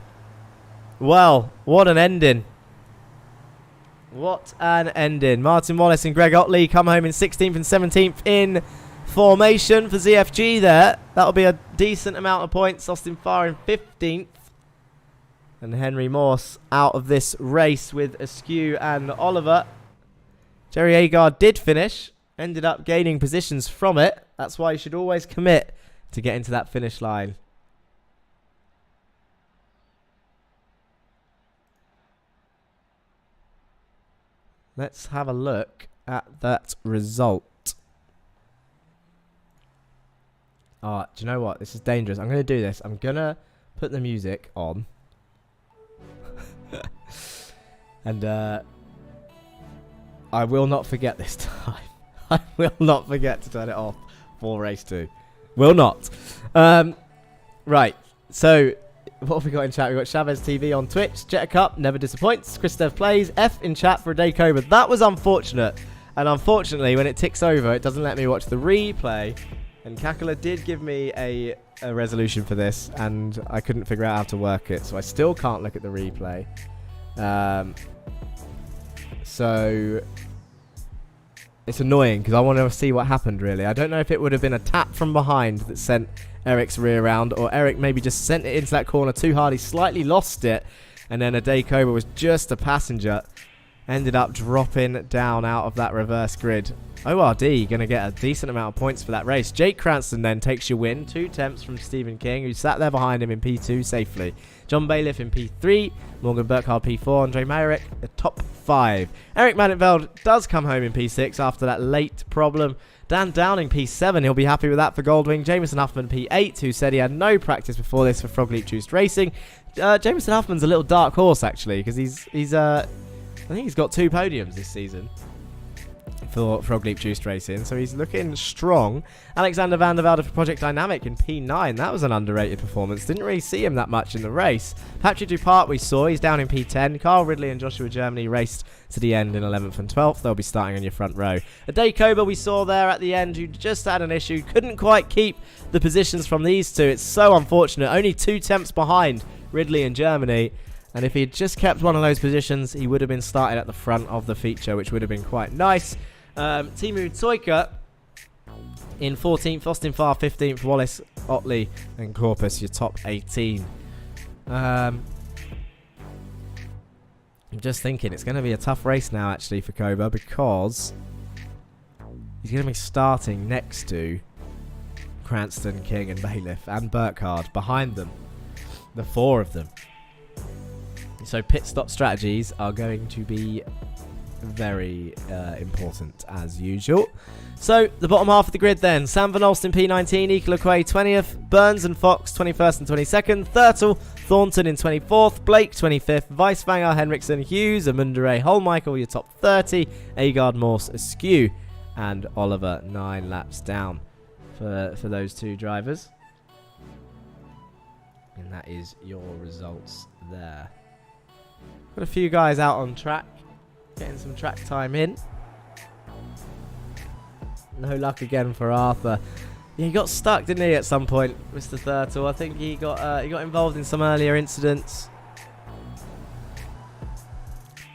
Well, what an ending. What an ending. Martin Wallace and Greg Otley come home in 16th and 17th in formation for ZFG there. That'll be a decent amount of points. Austin Farr in 15th. And Henry Morse out of this race with Askew and Oliver. Jerry Agard did finish. Ended up gaining positions from it. That's why you should always commit to get into that finish line. Let's have a look at that result. Do you know what? This is dangerous. I'm going to do this. I'm going to put the music on. And I will not forget this time. I will not forget to turn it off for race 2. Will not. Right. So, what have we got in chat? We've got Chavez TV on Twitch. Jetta Cup never disappoints. Christoph plays. F in chat for Ade Koba. That was unfortunate. And unfortunately, when it ticks over, it doesn't let me watch the replay. And Kakula did give me a resolution for this, and I couldn't figure out how to work it. So I still can't look at the replay. So it's annoying because I want to see what happened, really. I don't know if it would have been a tap from behind that sent Eric's rear round, or Eric maybe just sent it into that corner too hard. He slightly lost it, and then Ade Koba was just a passenger. Ended up dropping down out of that reverse grid. ORD going to get a decent amount of points for that race. Jake Cranston then takes your win. 2 temps from Stephen King, who sat there behind him in P2 safely. John Bailiff in P3. Morgan Burkhardt P4. Andre Mayerek, the top 5. Eric Malenveld does come home in P6 after that late problem. Dan Downing P7. He'll be happy with that for Goldwing. Jameson Huffman P8, who said he had no practice before this for Frog Leap Juiced Racing. Jameson Huffman's a little dark horse, actually, because he's I think he's got 2 podiums this season for Frog Leap Juiced Racing, so he's looking strong. Alexander van der Velde for Project Dynamic in P9. That was an underrated performance. Didn't really see him that much in the race. Patrick Dupart we saw. He's down in P10. Carl Ridley and Joshua Germany raced to the end in 11th and 12th. They'll be starting on your front row. Ade Koba we saw there at the end, who just had an issue. Couldn't quite keep the positions from these two. It's so unfortunate. Only 2 temps behind Ridley and Germany. And if he had just kept one of those positions, he would have been started at the front of the feature, which would have been quite nice. Timu Tsoika in 14th, Austin Farr 15th, Wallace, Otley and Corpus, your top 18. I'm just thinking it's going to be a tough race now, actually, for Koba, because he's going to be starting next to Cranston, King and Bailiff and Burkhardt behind them. The 4 of them. So pit stop strategies are going to be very important as usual. So the bottom half of the grid then. Sam Van Olst in P19, Ike LeQuay 20th, Burns and Fox 21st and 22nd, Thurtle, Thornton in 24th, Blake 25th, Weisfanger, Henriksen, Hughes, Amundere, Holmichael your top 30, Agard, Morse, Askew and Oliver 9 laps down for those 2 drivers. And that is your results there. Got a few guys out on track, getting some track time in. No luck again for Arthur. Yeah, he got stuck, didn't he, at some point, Mr. Thurtle? I think he got involved in some earlier incidents.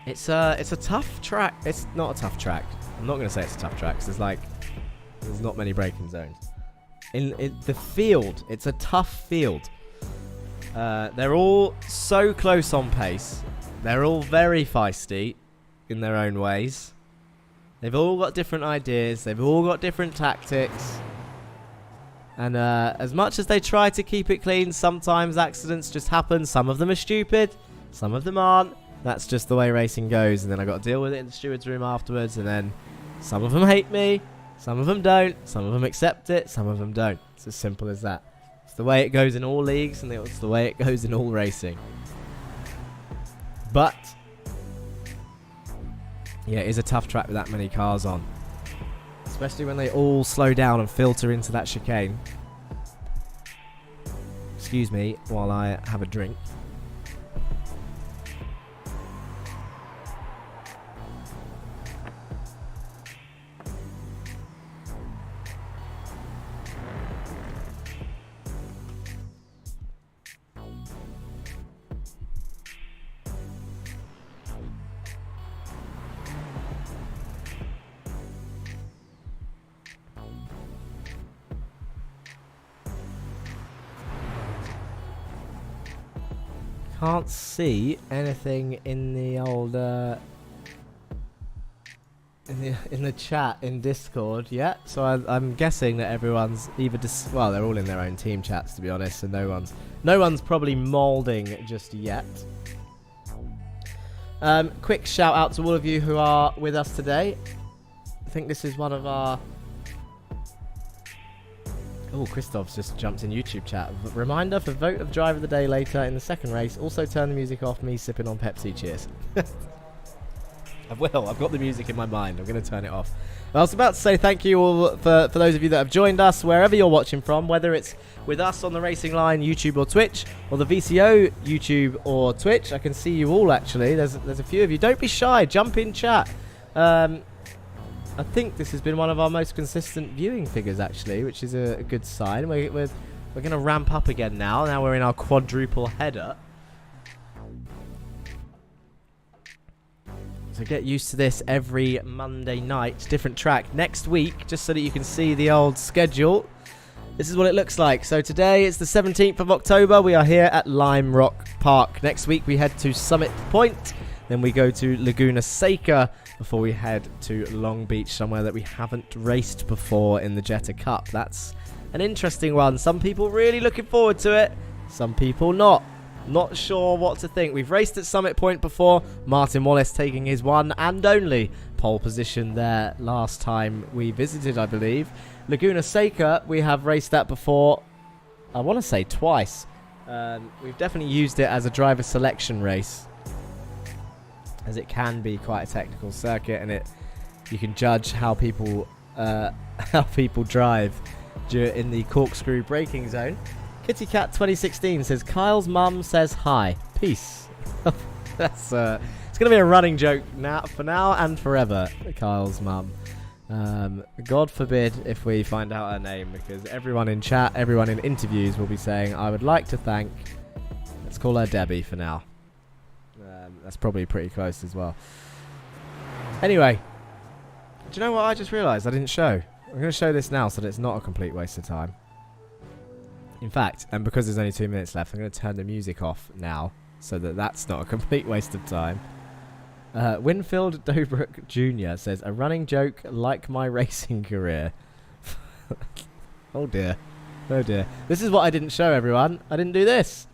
It's a tough track. It's not a tough track. I'm not going to say it's a tough track, because there's not many braking zones. In the field, it's a tough field. They're all so close on pace. They're all very feisty in their own ways. They've all got different ideas. They've all got different tactics. And as much as they try to keep it clean, sometimes accidents just happen. Some of them are stupid. Some of them aren't. That's just the way racing goes. And then I got to deal with it in the steward's room afterwards. And then some of them hate me. Some of them don't. Some of them accept it. Some of them don't. It's as simple as that. It's the way it goes in all leagues. And it's the way it goes in all racing. But yeah, it is a tough track with that many cars on. Especially when they all slow down and filter into that chicane. Excuse me while I have a drink. Can't see anything in the old in the chat in Discord yet, so I'm guessing that everyone's either well, they're all in their own team chats, to be honest, so no one's probably molding just yet. Quick shout out to all of you who are with us today. I think this is one of our... Oh, Christoph's just jumped in YouTube chat. Reminder for vote of driver of the day later in the second race. Also turn the music off, me sipping on Pepsi. Cheers. I will. I've got the music in my mind. I'm going to turn it off. I was about to say thank you all for those of you that have joined us, wherever you're watching from, whether it's with us on the Racing Line YouTube or Twitch, or the VCO YouTube or Twitch. I can see you all, actually. There's a few of you. Don't be shy. Jump in chat. I think this has been one of our most consistent viewing figures, actually, which is a good sign. We're going to ramp up again now. Now we're in our quadruple header. So get used to this every Monday night. Different track. Next week, just so that you can see the old schedule, this is what it looks like. So today it's the 17th of October. We are here at Lime Rock Park. Next week we head to Summit Point. Then we go to Laguna Seca before we head to Long Beach, somewhere that we haven't raced before in the Jetta Cup. That's an interesting one. Some people really looking forward to it. Some people not. Not sure what to think. We've raced at Summit Point before. Martin Wallace taking his one and only pole position there last time we visited, I believe. Laguna Seca, we have raced at before, I want to say twice. We've definitely used it as a driver selection race, as it can be quite a technical circuit, and you can judge how people drive in the corkscrew braking zone. Kitty Cat 2016 says Kyle's mum says hi. Peace. That's it's gonna be a running joke for now and forever. Kyle's mum. God forbid if we find out her name, because everyone in chat, everyone in interviews will be saying, I would like to thank. Let's call her Debbie for now. That's probably pretty close as well. Anyway, do you know what I just realised I didn't show? I'm going to show this now so that it's not a complete waste of time. In fact, and because there's only 2 minutes left, I'm going to turn the music off now so that that's not a complete waste of time. Winfield Dobrook Jr. says, a running joke like my racing career. Oh dear. Oh dear. This is what I didn't show, everyone. I didn't do this.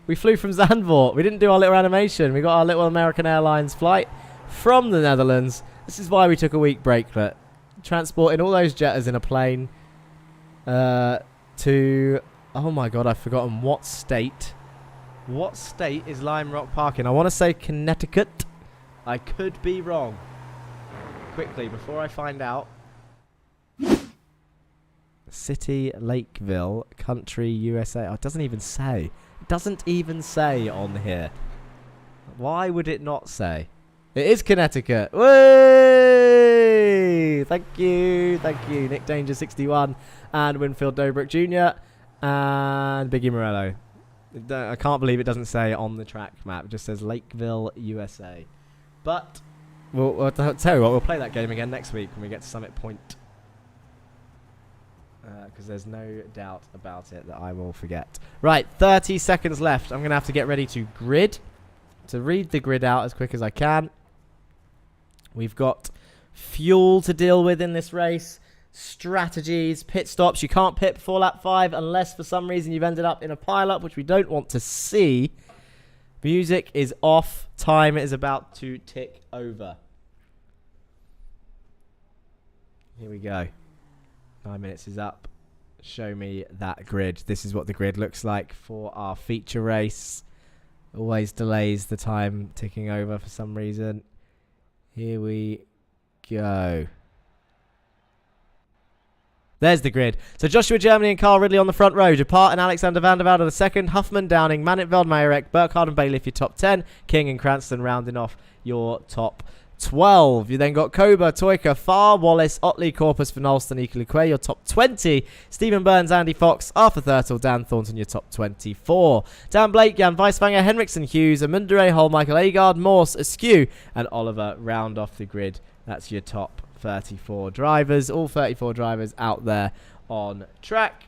We flew from Zandvoort. We didn't do our little animation. We got our little American Airlines flight from the Netherlands. This is why we took a week break. Transporting all those Jettas in a plane to... Oh my god, I've forgotten what state. What state is Lime Rock Park in? I want to say Connecticut. I could be wrong. Quickly, before I find out. City, Lakeville, country, USA. Oh, it doesn't even say. It doesn't even say on here. Why would it not say? It is Connecticut. Whey! Thank you. Thank you. Nick Danger 61 and Winfield Dobrook Jr. and Biggie Morello. I can't believe it doesn't say on the track map. It just says Lakeville, USA. But we'll tell you what, we'll play that game again next week when we get to Summit Point. because there's no doubt about it that I will forget. Right, 30 seconds left. I'm going to have to get ready to grid, to read the grid out as quick as I can. We've got fuel to deal with in this race, strategies, pit stops. You can't pit before lap 5 unless for some reason you've ended up in a pile-up, which we don't want to see. Music is off. Time is about to tick over. Here we go. 9 minutes is up. Show me that grid. This is what the grid looks like for our feature race. Always delays the time ticking over for some reason. Here we go. There's the grid. So Joshua Germany and Carl Ridley on the front row. Depart and Alexander Van der Velde the second. Huffman, Downing, Manintveld, Meyerek, Burkhardt and Bailiff your top 10. King and Cranston rounding off your top 12. You then got Koba, Toyka, Farr, Wallace, Otley, Corpus, Van Alsten, Equalique, your top 20. Stephen Burns, Andy Fox, Arthur Thurtle, Dan Thornton, your top 24. Dan Blake, Jan Weiswanger, Henriksen, Hughes, Amundere, Hull, Michael Agard, Morse, Askew, and Oliver round off the grid. That's your top 34 drivers. All 34 drivers out there on track.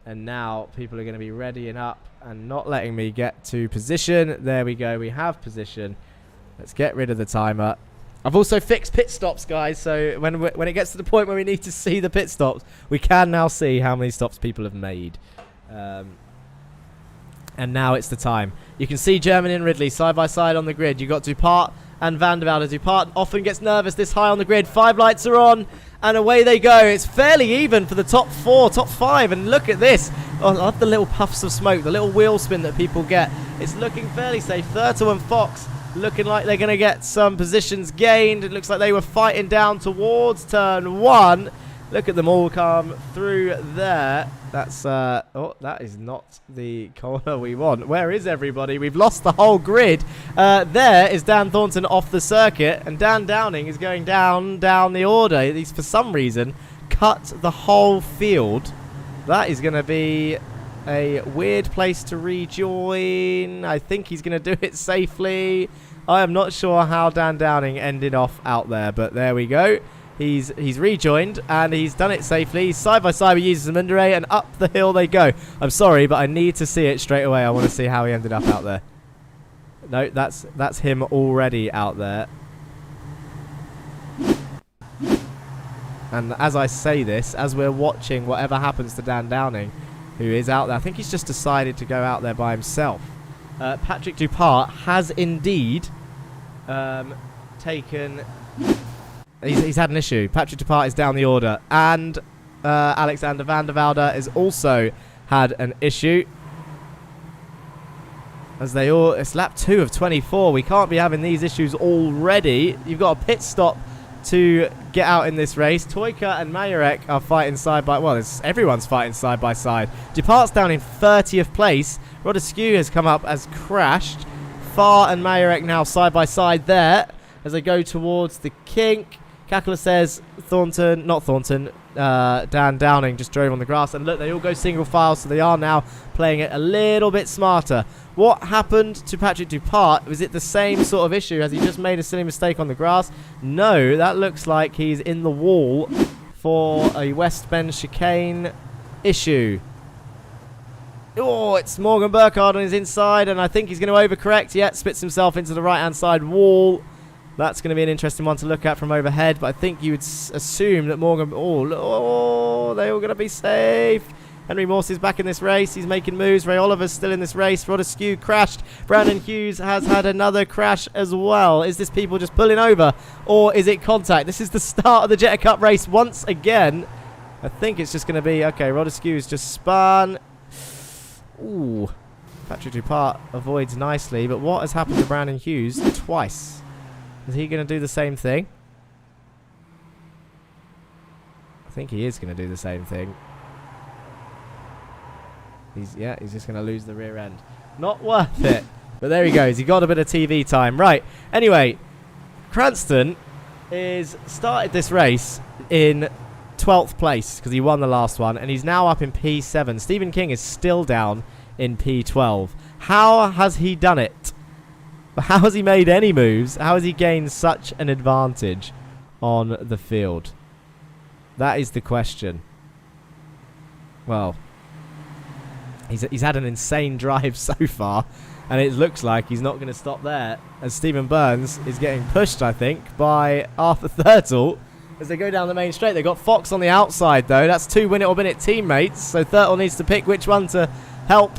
And now people are going to be readying up and not letting me get to position. There we go. We have position. Let's get rid of the timer. I've also fixed pit stops, guys, so when it gets to the point where we need to see the pit stops, we can now see how many stops people have made. And now it's the time. You can see Germany and Ridley side by side on the grid. You've got Dupart and Van der Velde. Dupart often gets nervous this high on the grid. 5 lights are on, and away they go. It's fairly even for the top 4, top 5, and look at this. Oh, I love the little puffs of smoke, the little wheel spin that people get. It's looking fairly safe. Thurtle and Fox looking like they're going to get some positions gained. It looks like they were fighting down towards turn 1. Look at them all come through there. That's, oh, that is not the corner we want. Where is everybody? We've lost the whole grid. There is Dan Thornton off the circuit, and Dan Downing is going down the order. He's, for some reason, cut the whole field. That is going to be a weird place to rejoin. I think he's going to do it safely. I am not sure how Dan Downing ended off out there, but there we go. He's rejoined, and he's done it safely. He's side by side with Users Amundere, and up the hill they go. I'm sorry, but I need to see it straight away. I want to see how he ended up out there. No, that's him already out there. And as I say this, as we're watching whatever happens to Dan Downing, who is out there, I think he's just decided to go out there by himself. Patrick Dupart has indeed taken... He's had an issue. Patrick Dupart is down the order. And Alexander Van der Velde has also had an issue. As they all... It's lap 2 of 24. We can't be having these issues already. You've got a pit stop to get out in this race. Toyka and Meyerek are fighting side by... Well, everyone's fighting side by side. Dupart's down in 30th place. Rodescu has come up as crashed. Farr and Meyerek now side by side there as they go towards the kink. Kakula says Dan Downing just drove on the grass. And look, they all go single file, so they are now playing it a little bit smarter. What happened to Patrick Dupart? Was it the same sort of issue? Has he just made a silly mistake on the grass? No, that looks like he's in the wall for a West Bend chicane issue. Oh, it's Morgan Burkhardt on his inside, and I think he's going to overcorrect. Yeah, spits himself into the right-hand side wall. That's going to be an interesting one to look at from overhead, but I think you would assume that Morgan... Oh, they're all going to be safe. Henry Morse is back in this race. He's making moves. Ray Oliver's still in this race. Rodescu crashed. Brandon Hughes has had another crash as well. Is this people just pulling over, or is it contact? This is the start of the Jetta Cup race once again. I think it's just going to be... Okay, Rodescu's just spun. Ooh. Patrick Dupart avoids nicely, but what has happened to Brandon Hughes twice? Is he going to do the same thing? I think he is going to do the same thing. He's just going to lose the rear end. Not worth it. But there he goes. He got a bit of TV time. Right. Anyway, Cranston is started this race in 12th place because he won the last one, and he's now up in P7. Stephen King is still down in P12. How has he done it? How has he made any moves? How has he gained such an advantage on the field? That is the question. well, he's had an insane drive so far, and it looks like he's not going to stop there, as Stephen Burns is getting pushed, I think, by Arthur Thurtle as they go down the main straight. They've got Fox on the outside, though. That's 2 win it or bin it teammates, so Thurtle needs to pick which one to help.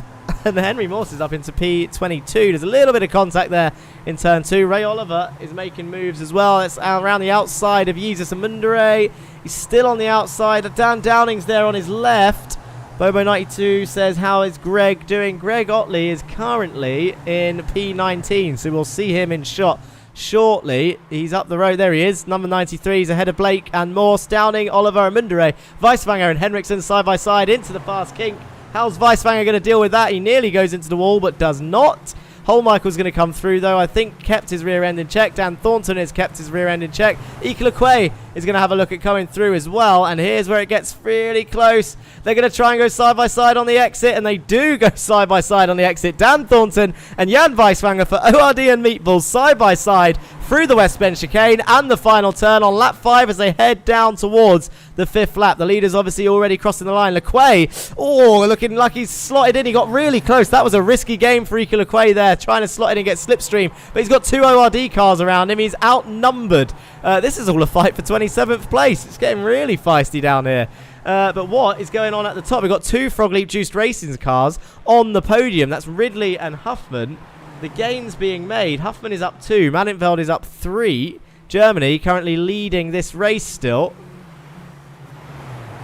And Henry Morse is up into P22. There's a little bit of contact there in turn 2. Ray Oliver is making moves as well. It's around the outside of Jesus and Mundere. He's still on the outside. Dan Downing's there on his left. Bobo92 says, how is Greg doing? Greg Otley is currently in P19, so we'll see him in shot shortly. He's up the road. There he is. Number 93 is ahead of Blake and Morse. Downing, Oliver and Mundere. Weiswanger and Henriksen side by side into the fast kink. How's Weiswanger going to deal with that? He nearly goes into the wall, but does not. Holmichael's going to come through, though. I think kept his rear end in check. Dan Thornton has kept his rear end in check. Ikalakwe is going to have a look at coming through as well. And here's where it gets really close. They're going to try and go side by side on the exit, and they do go side by side on the exit. Dan Thornton and Jan Weiswanger for ORD and Meatballs side by side through the West Bend chicane and the final turn on lap 5 as they head down towards the 5th lap. The leader's obviously already crossing the line. Lecquay, looking like he's slotted in. He got really close. That was a risky game for Ike Lecquay there, trying to slot in and get slipstream. But he's got 2 ORD cars around him. He's outnumbered. This is all a fight for 27th place. It's getting really feisty down here. But what is going on at the top? We've got 2 Frog Leap Juiced Racing cars on the podium. That's Ridley and Huffman. The gains being made. Huffman is up 2. Maninfeld is up 3. Germany currently leading this race still.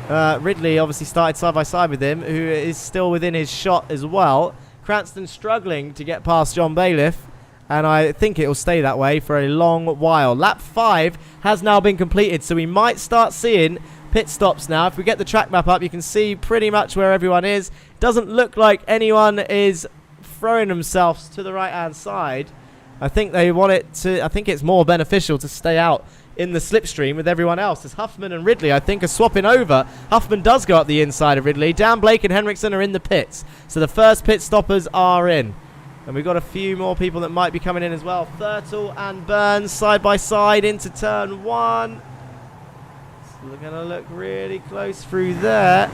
Ridley obviously started side by side with him, who is still within his shot as well. Cranston struggling to get past John Bailiff, and I think it will stay that way for a long while. Lap 5 has now been completed, so we might start seeing pit stops now. If we get the track map up, you can see pretty much where everyone is. Doesn't look like anyone is throwing themselves to the right hand side. I think they want it to, I think it's more beneficial to stay out in the slipstream with everyone else, as Huffman and Ridley I think are swapping over. Huffman does go up the inside of Ridley. Dan Blake and Henriksen are in the pits, so the first pit stoppers are in, and we've got a few more people that might be coming in as well. Thurtle and Burns side by side into turn 1. We're going to look really close through there.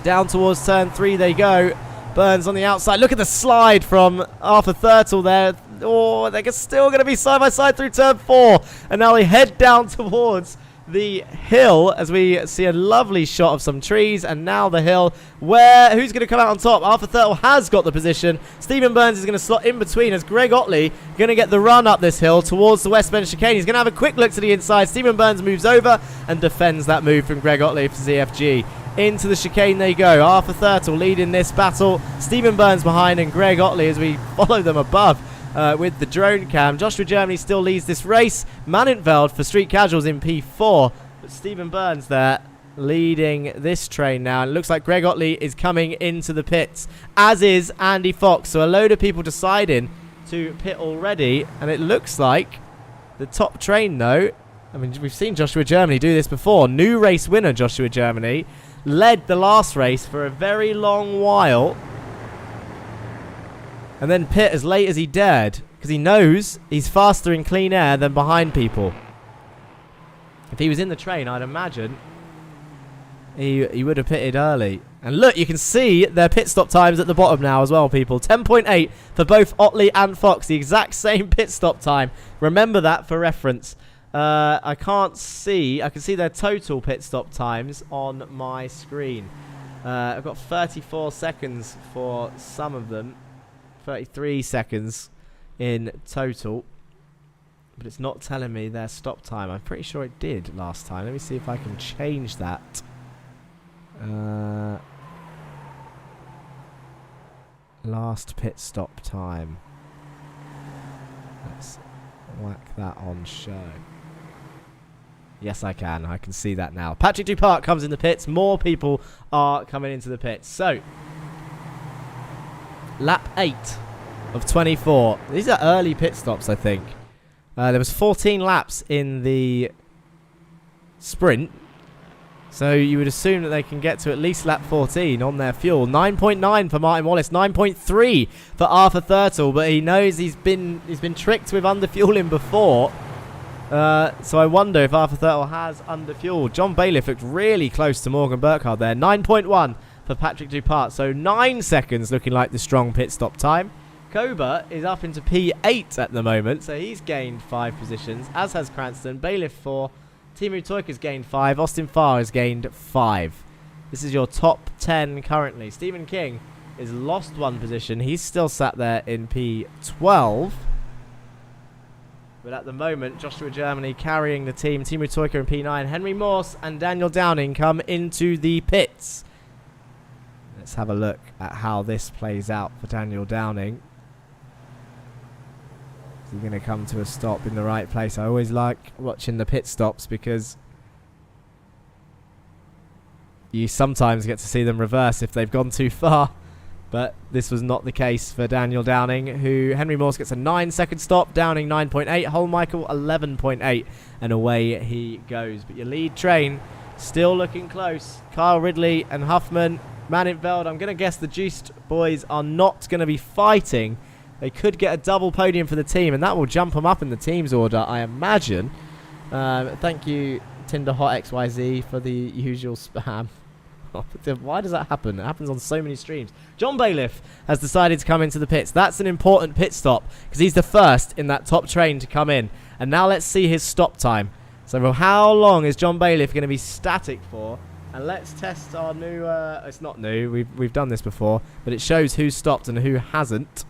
Down towards turn 3 they go. Burns on the outside. Look at the slide from Arthur Thurtle there. Oh, they're still going to be side by side through turn 4. And now they head down towards the hill as we see a lovely shot of some trees. And now the hill where who's going to come out on top? Arthur Thurtle has got the position. Stephen Burns is going to slot in between as Greg Otley going to get the run up this hill towards the West Bend chicane. He's going to have a quick look to the inside. Stephen Burns moves over and defends that move from Greg Otley for ZFG. Into the chicane they go. Arthur Thurtle leading this battle. Stephen Burns behind and Greg Otley as we follow them above with the drone cam. Joshua Germany still leads this race. Maninfeld for Street Casuals in P4. But Stephen Burns there leading this train now. And it looks like Greg Otley is coming into the pits, as is Andy Fox. So a load of people deciding to pit already. And it looks like the top train, though, I mean, we've seen Joshua Germany do this before. New race winner Joshua Germany led the last race for a very long while and then pit as late as he dared because he knows he's faster in clean air than behind people. If he was in the train, I'd imagine he would have pitted early. And look, you can see their pit stop times at the bottom now as well, people. 10.8 for both Otley and Fox, the exact same pit stop time. Remember that for reference. I can't see. I can see their total pit stop times on my screen. I've got 34 seconds for some of them. 33 seconds in total. But it's not telling me their stop time. I'm pretty sure it did last time. Let me see if I can change that. Last pit stop time. Let's whack that on show. Yes, I can. I can see that now. Patrick Duparc comes in the pits. More people are coming into the pits. So, lap 8 of 24. These are early pit stops, I think. There was 14 laps in the sprint. So, you would assume that they can get to at least lap 14 on their fuel. 9.9 for Martin Wallace. 9.3 for Arthur Thurtle. But he knows he's been tricked with underfueling before. So I wonder if Arthur Thurtle has underfueled. John Bailiff looked really close to Morgan Burkhardt there. 9.1 for Patrick Dupart. So 9 seconds looking like the strong pit stop time. Koba is up into P8 at the moment. So he's gained 5 positions, as has Cranston. Bailiff 4. Timu Toika's gained 5. Austin Farr has gained 5. This is your top 10 currently. Stephen King is lost 1 position. He's still sat there in P12. But at the moment, Joshua Germany carrying the team. Timu Toika in P9. Henry Morse and Daniel Downing come into the pits. Let's have a look at how this plays out for Daniel Downing. Is he going to come to a stop in the right place? I always like watching the pit stops because you sometimes get to see them reverse if they've gone too far. But this was not the case for Daniel Downing, who Henry Morse gets a 9-second stop. Downing 9.8. Holmichael 11.8. And away he goes. But your lead train still looking close. Kyle Ridley and Huffman. Maninveld, I'm going to guess the Juiced boys are not going to be fighting. They could get a double podium for the team, and that will jump them up in the team's order, I imagine. Thank you, Tinder Hot XYZ, for the usual spam. Why does that happen? It happens on so many streams. John Bailiff has decided to come into the pits. That's an important pit stop because he's the first in that top train to come in. And now let's see his stop time. So how long is John Bailiff going to be static for? And let's test our new... it's not new. We've done this before. But it shows who stopped and who hasn't.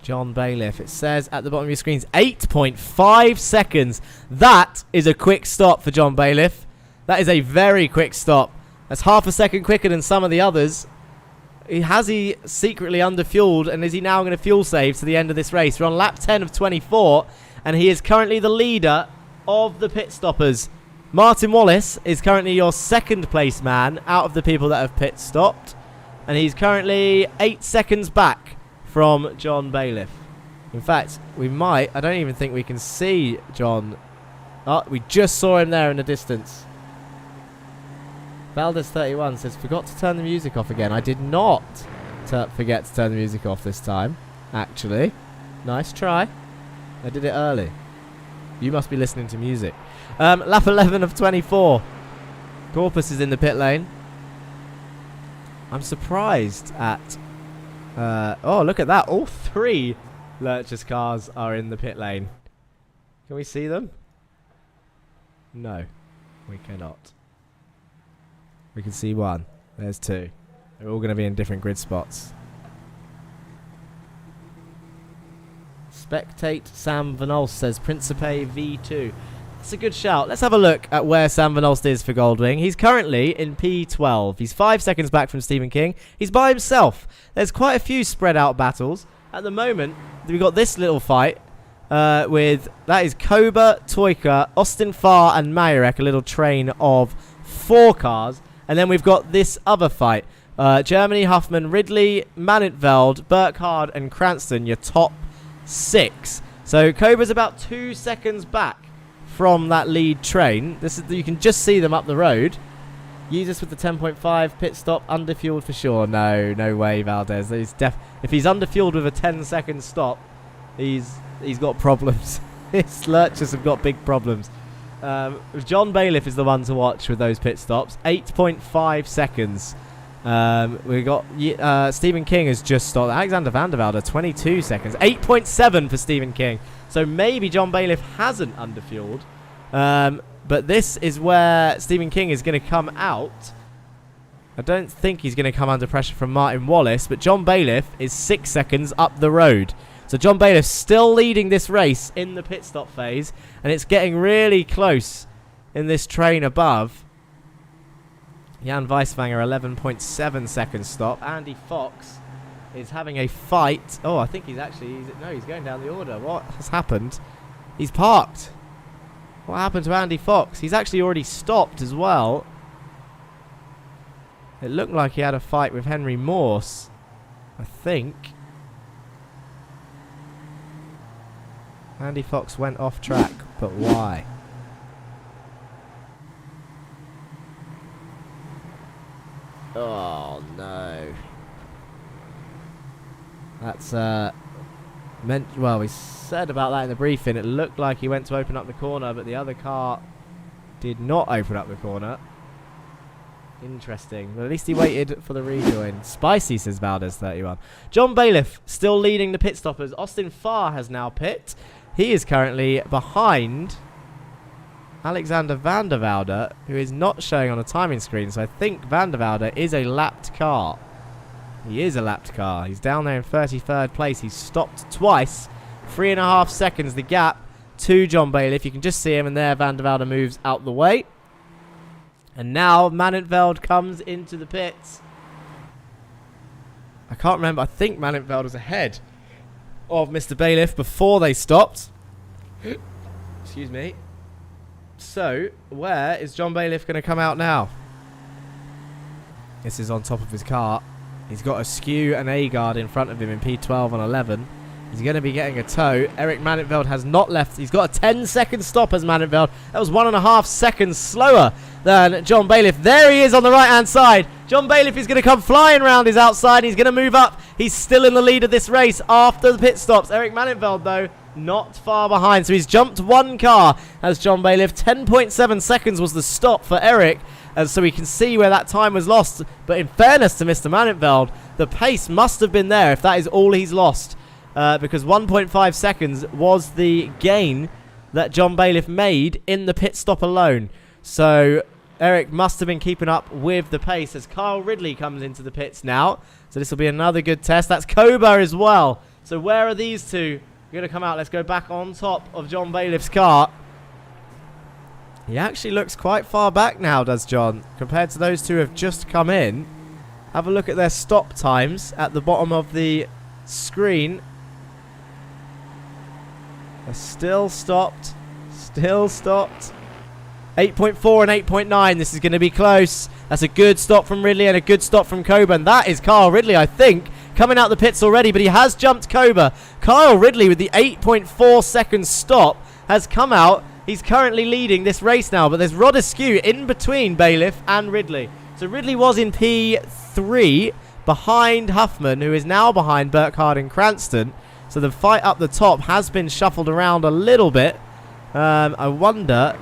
John Bailiff. It says at the bottom of your screens 8.5 seconds. That is a quick stop for John Bailiff. That is a very quick stop. That's half a second quicker than some of the others. Has he secretly underfueled, and is he now going to fuel save to the end of this race? We're on lap 10 of 24, and he is currently the leader of the pit stoppers. Martin Wallace is currently your second place man out of the people that have pit stopped, and he's currently 8 seconds back from John Bailiff. In fact, we might... I don't even think we can see John. Oh, we just saw him there in the distance. Valdez31 says, forgot to turn the music off again. I did not forget to turn the music off this time, actually. Nice try. I did it early. You must be listening to music. Lap 11 of 24. Corpus is in the pit lane. I'm surprised at... oh, look at that. All 3 Lurchers cars are in the pit lane. Can we see them? No, we cannot. We can see 1. There's 2. They're all going to be in different grid spots. Spectate Sam Van Olst says Principe V2. That's a good shout. Let's have a look at where Sam Van Olst is for Goldwing. He's currently in P12. He's 5 seconds back from Stephen King. He's by himself. There's quite a few spread out battles. At the moment, we've got this little fight with... That is Koba, Toika, Austin Farr and Mayurek, a little train of 4 cars. And then we've got this other fight. Germany, Huffman, Ridley, Manintveld, Burkhardt and Cranston, your top 6. So Koba's about 2 seconds back from that lead train. This is, you can just see them up the road. Use this with the 10.5 pit stop, underfueled for sure. No way, Valdez. If he's underfueled with a 10-second stop, he's got problems. His Lurchers have got big problems. John Bailiff is the one to watch with those pit stops. 8.5 seconds. We got Stephen King has just stopped. Alexander Van der Velde, 22 seconds. 8.7 for Stephen King. So maybe John Bailiff hasn't underfueled. But this is where Stephen King is going to come out. I don't think he's going to come under pressure from Martin Wallace. But John Bailiff is 6 seconds up the road. So John Bailiff still leading this race in the pit stop phase. And it's getting really close in this train above. Jan Weiswanger, 11.7 second stop. Andy Fox is having a fight. Oh, I think he's going down the order. What has happened? He's parked. What happened to Andy Fox? He's actually already stopped as well. It looked like he had a fight with Henry Morse, I think. Andy Fox went off track, but why? Oh no. That's Well, we said about that in the briefing. It looked like he went to open up the corner, but the other car did not open up the corner. Interesting. But at least he waited for the rejoin. Spicy, says Valdez31. John Bailiff still leading the pit stoppers. Austin Farr has now pit. He is currently behind Alexander van der Velde, who is not showing on a timing screen. So I think van der Velde is a lapped car. He is a lapped car. He's down there in 33rd place. He's stopped twice. 3.5 seconds the gap to John Bailiff. You can just see him, and there van der Velde moves out the way. And now Manentveld comes into the pits. I can't remember. I think Manentveld was ahead of Mr. Bailiff before they stopped. Excuse me. So, where is John Bailiff going to come out now? This is on top of his car. He's got a skew and A-guard in front of him in P12 and 11. He's going to be getting a tow. Eric Manentveld has not left. He's got a 10-second stop as Manentveld. That was 1.5 seconds slower than John Bailiff. There he is on the right-hand side. John Bailiff is going to come flying round his outside. He's going to move up. He's still in the lead of this race after the pit stops. Eric Manentveld, though, not far behind. So he's jumped one car as John Bailiff. 10.7 seconds was the stop for Eric. And so we can see where that time was lost. But in fairness to Mr. Manentveld, the pace must have been there if that is all he's lost. Because 1.5 seconds was the gain that John Bailiff made in the pit stop alone. So Eric must have been keeping up with the pace as Kyle Ridley comes into the pits now. So this will be another good test. That's Koba as well. So where are these two going to come out? Let's go back on top of John Bailiff's car. He actually looks quite far back now, does John, compared to those two who have just come in. Have a look at their stop times at the bottom of the screen. They're still stopped. Still stopped. 8.4 and 8.9. This is going to be close. That's a good stop from Ridley and a good stop from Koba. And that is Kyle Ridley, I think, coming out the pits already. But he has jumped Koba. Kyle Ridley with the 8.4 second stop has come out. He's currently leading this race now. But there's Rod Askew in between Bailiff and Ridley. So Ridley was in P3 behind Huffman, who is now behind Burkhardt and Cranston. So the fight up the top has been shuffled around a little bit. I wonder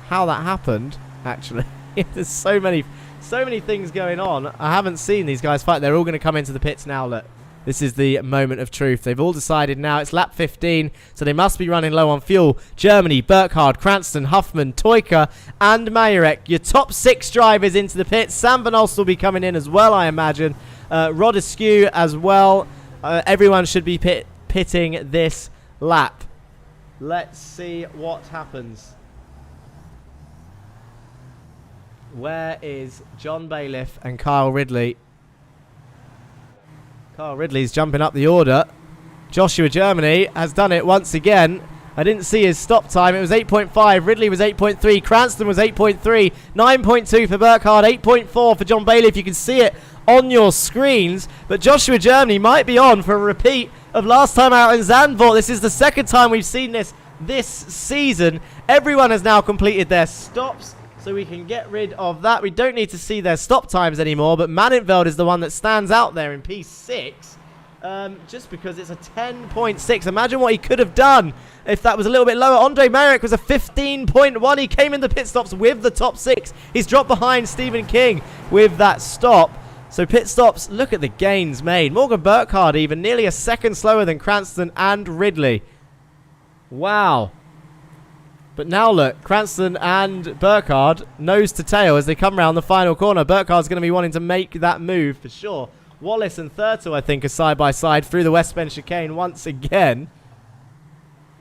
how that happened, actually. There's so many things going on. I haven't seen these guys fight. They're all going to come into the pits now, look. This is the moment of truth. They've all decided now. It's lap 15, so they must be running low on fuel. Germany, Burkhardt, Cranston, Huffman, Toyka, and Majorek. Your top 6 drivers into the pits. Sam Van Olst will be coming in as well, I imagine. Rod Askew as well. Everyone should be pitting this lap. Let's see what happens. Where is John Bailiff and Kyle Ridley? Kyle Ridley's jumping up the order. Joshua Germany has done it once again. I didn't see his stop time. It was 8.5. Ridley was 8.3. Cranston was 8.3. 9.2 for Burkhardt. 8.4 for John Bailiff. You can see it on your screens. But Joshua Germany might be on for a repeat of last time out in Zandvoort. This is the second time we've seen this season. Everyone has now completed their stops, so we can get rid of that. We don't need to see their stop times anymore, but Manentveld is the one that stands out there in P6, just because it's a 10.6. Imagine what he could have done if that was a little bit lower. Andre Marek was a 15.1. He came in the pit stops with the top 6. He's dropped behind Stephen King with that stop. So pit stops, look at the gains made. Morgan Burkhardt even nearly a second slower than Cranston and Ridley. Wow. But now look, Cranston and Burkhardt nose to tail as they come round the final corner. Burkhardt's going to be wanting to make that move for sure. Wallace and Thurtle, I think, are side by side through the West Bend chicane once again.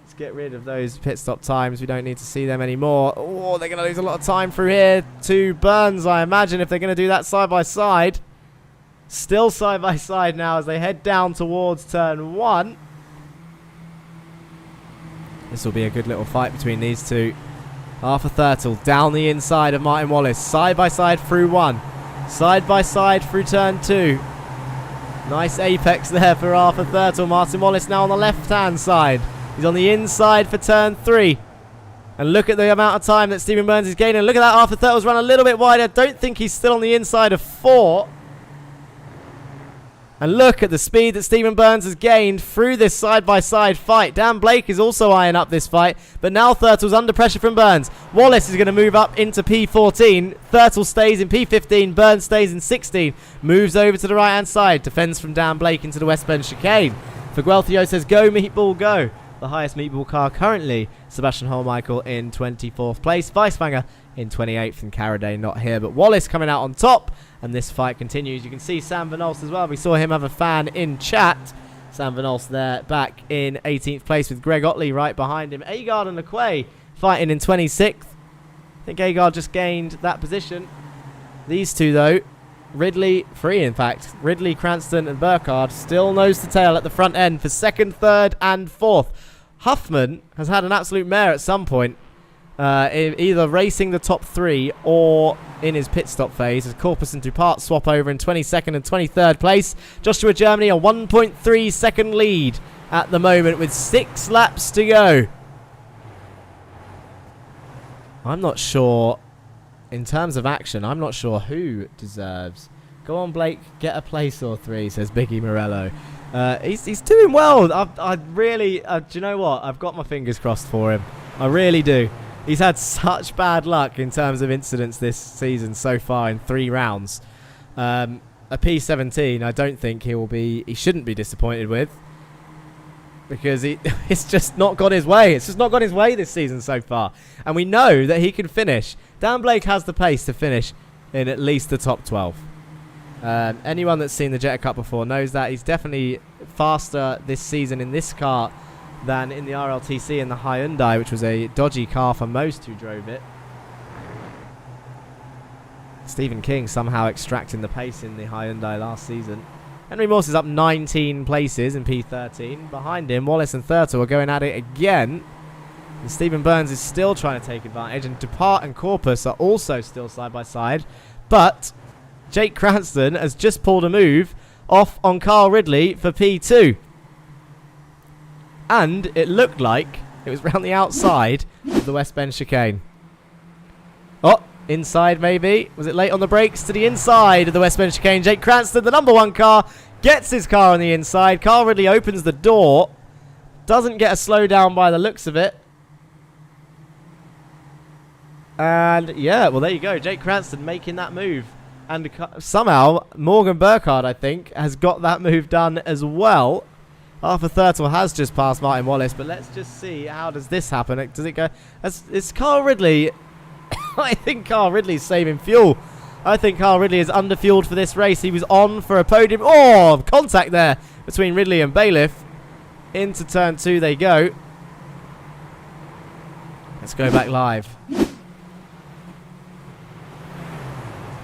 Let's get rid of those pit stop times. We don't need to see them anymore. Oh, they're going to lose a lot of time through here to Burns, I imagine, if they're going to do that side by side. Still side by side now as they head down towards turn 1. This will be a good little fight between these two. Arthur Thurtle down the inside of Martin Wallace. Side by side through 1. Side by side through turn 2. Nice apex there for Arthur Thurtle. Martin Wallace now on the left-hand side. He's on the inside for turn 3. And look at the amount of time that Stephen Burns is gaining. Look at that. Arthur Thurtle's run a little bit wide. I don't think he's still on the inside of 4. And look at the speed that Stephen Burns has gained through this side-by-side fight. Dan Blake is also eyeing up this fight, but now Thurtle's under pressure from Burns. Wallace is going to move up into P14. Thurtle stays in P15. Burns stays in 16. Moves over to the right-hand side. Defends from Dan Blake into the West Bend chicane. Figuelfio says, go, Meatball, go. The highest Meatball car currently, Sebastian Holmichael in 24th place. Weisswanger in 28th, and Caraday not here. But Wallace coming out on top, and this fight continues. You can see Sam Van Olst as well. We saw him have a fan in chat. Sam Van Olst there back in 18th place with Greg Otley right behind him. Agard and LeQuay fighting in 26th. I think Agard just gained that position. These two, though, Ridley, three in fact, Ridley, Cranston and Burkhardt still nose to tail at the front end for 2nd, 3rd and 4th. Huffman has had an absolute mare at some point, either racing the top 3 or in his pit stop phase, as Corpus and Dupart swap over in 22nd and 23rd place. Joshua Germany a 1.3 second lead at the moment with 6 laps to go. I'm not sure, in terms of action, I'm not sure who deserves. Go on, Blake, get a place or 3, says Biggie Morello. He's doing well. I really, do you know what? I've got my fingers crossed for him. I really do. He's had such bad luck in terms of incidents this season so far in 3 rounds. A P17, I don't think he shouldn't be disappointed with, because it's just not gone his way. It's just not gone his way this season so far. And we know that he can finish. Dan Blake has the pace to finish in at least the top 12. Anyone that's seen the Jetta Cup before knows that he's definitely faster this season in this car than in the RLTC and the Hyundai, which was a dodgy car for most who drove it. Stephen King somehow extracting the pace in the Hyundai last season. Henry Morse is up 19 places in P13. Behind him, Wallace and Thurtle are going at it again. And Stephen Burns is still trying to take advantage. And Dupart and Corpus are also still side by side. But Jake Cranston has just pulled a move off on Carl Ridley for P2. And it looked like it was round the outside of the West Bend chicane. Oh, inside maybe. Was it late on the brakes? To the inside of the West Bend chicane. Jake Cranston, the number 1 car, gets his car on the inside. Carl Ridley opens the door. Doesn't get a slowdown by the looks of it. And yeah, well, there you go. Jake Cranston making that move. And somehow Morgan Burkhardt, I think, has got that move done as well. Arthur Thurtle has just passed Martin Wallace, but let's just see, how does this happen? Does it go? It's Carl Ridley. I think Carl Ridley's saving fuel. I think Carl Ridley is underfueled for this race. He was on for a podium. Oh, contact there between Ridley and Bailiff. Into turn 2 they go. Let's go back live.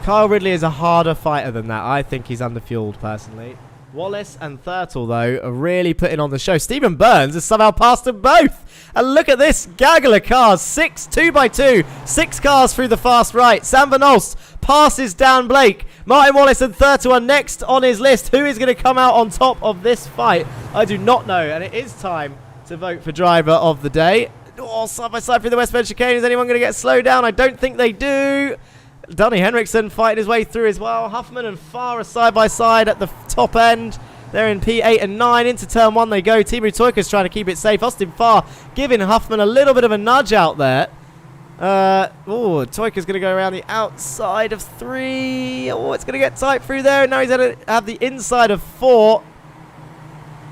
Carl Ridley is a harder fighter than that. I think he's underfueled personally. Wallace and Thurtle, though, are really putting on the show. Stephen Burns has somehow passed them both. And look at this gaggle of cars. 2x2. 6 cars through the fast right. Sam Van Olst passes Dan Blake. Martin Wallace and Thurtle are next on his list. Who is going to come out on top of this fight? I do not know. And it is time to vote for driver of the day. Oh, side by side through the West Bend chicane. Is anyone going to get slowed down? I don't think they do. Donny Henriksen fighting his way through as well. Huffman and Farah side by side at the top end. They're in P8 and 9. Into turn 1 they go. Timu Toika's trying to keep it safe. Austin Farr giving Huffman a little bit of a nudge out there. Toika's going to go around the outside of 3. Oh, it's going to get tight through there. And now he's going to have the inside of 4.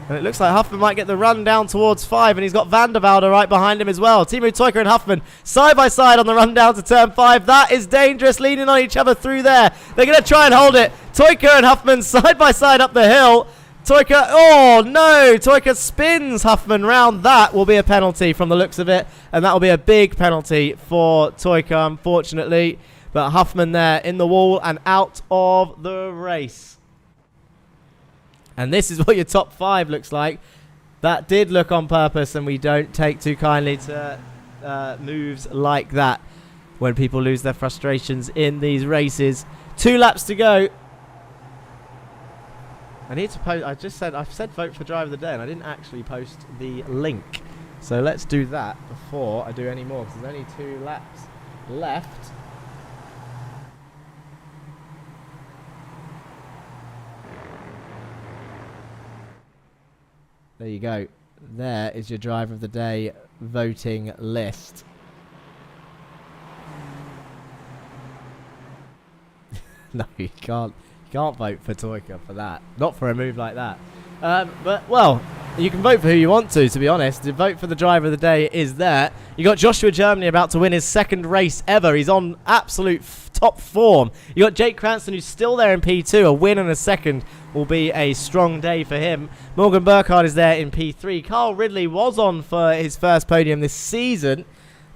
And it looks like Huffman might get the run down towards 5. And he's got Van der Velde right behind him as well. Timu Toika and Huffman side by side on the run down to turn 5. That is dangerous, leaning on each other through there. They're going to try and hold it. Toika and Huffman side by side up the hill. Toika, oh no, Toika spins Huffman round. That will be a penalty from the looks of it. And that will be a big penalty for Toika, unfortunately. But Huffman there in the wall and out of the race. And this is what your top 5 looks like. That did look on purpose, and we don't take too kindly to moves like that when people lose their frustrations in these races. 2 laps to go. I need to post. I've said vote for driver of the day, and I didn't actually post the link. So let's do that before I do any more, because there's only 2 laps left. There you go. There is your driver of the day voting list. No, you can't vote for Toika for that. Not for a move like that. But, well, you can vote for who you want to be honest. The vote for the driver of the day is there. You got Joshua Germany about to win his second race ever. He's on absolute top form. You got Jake Cranston, who's still there in P2. A win and a second will be a strong day for him. Morgan Burkhardt is there in P3. Carl Ridley was on for his first podium this season,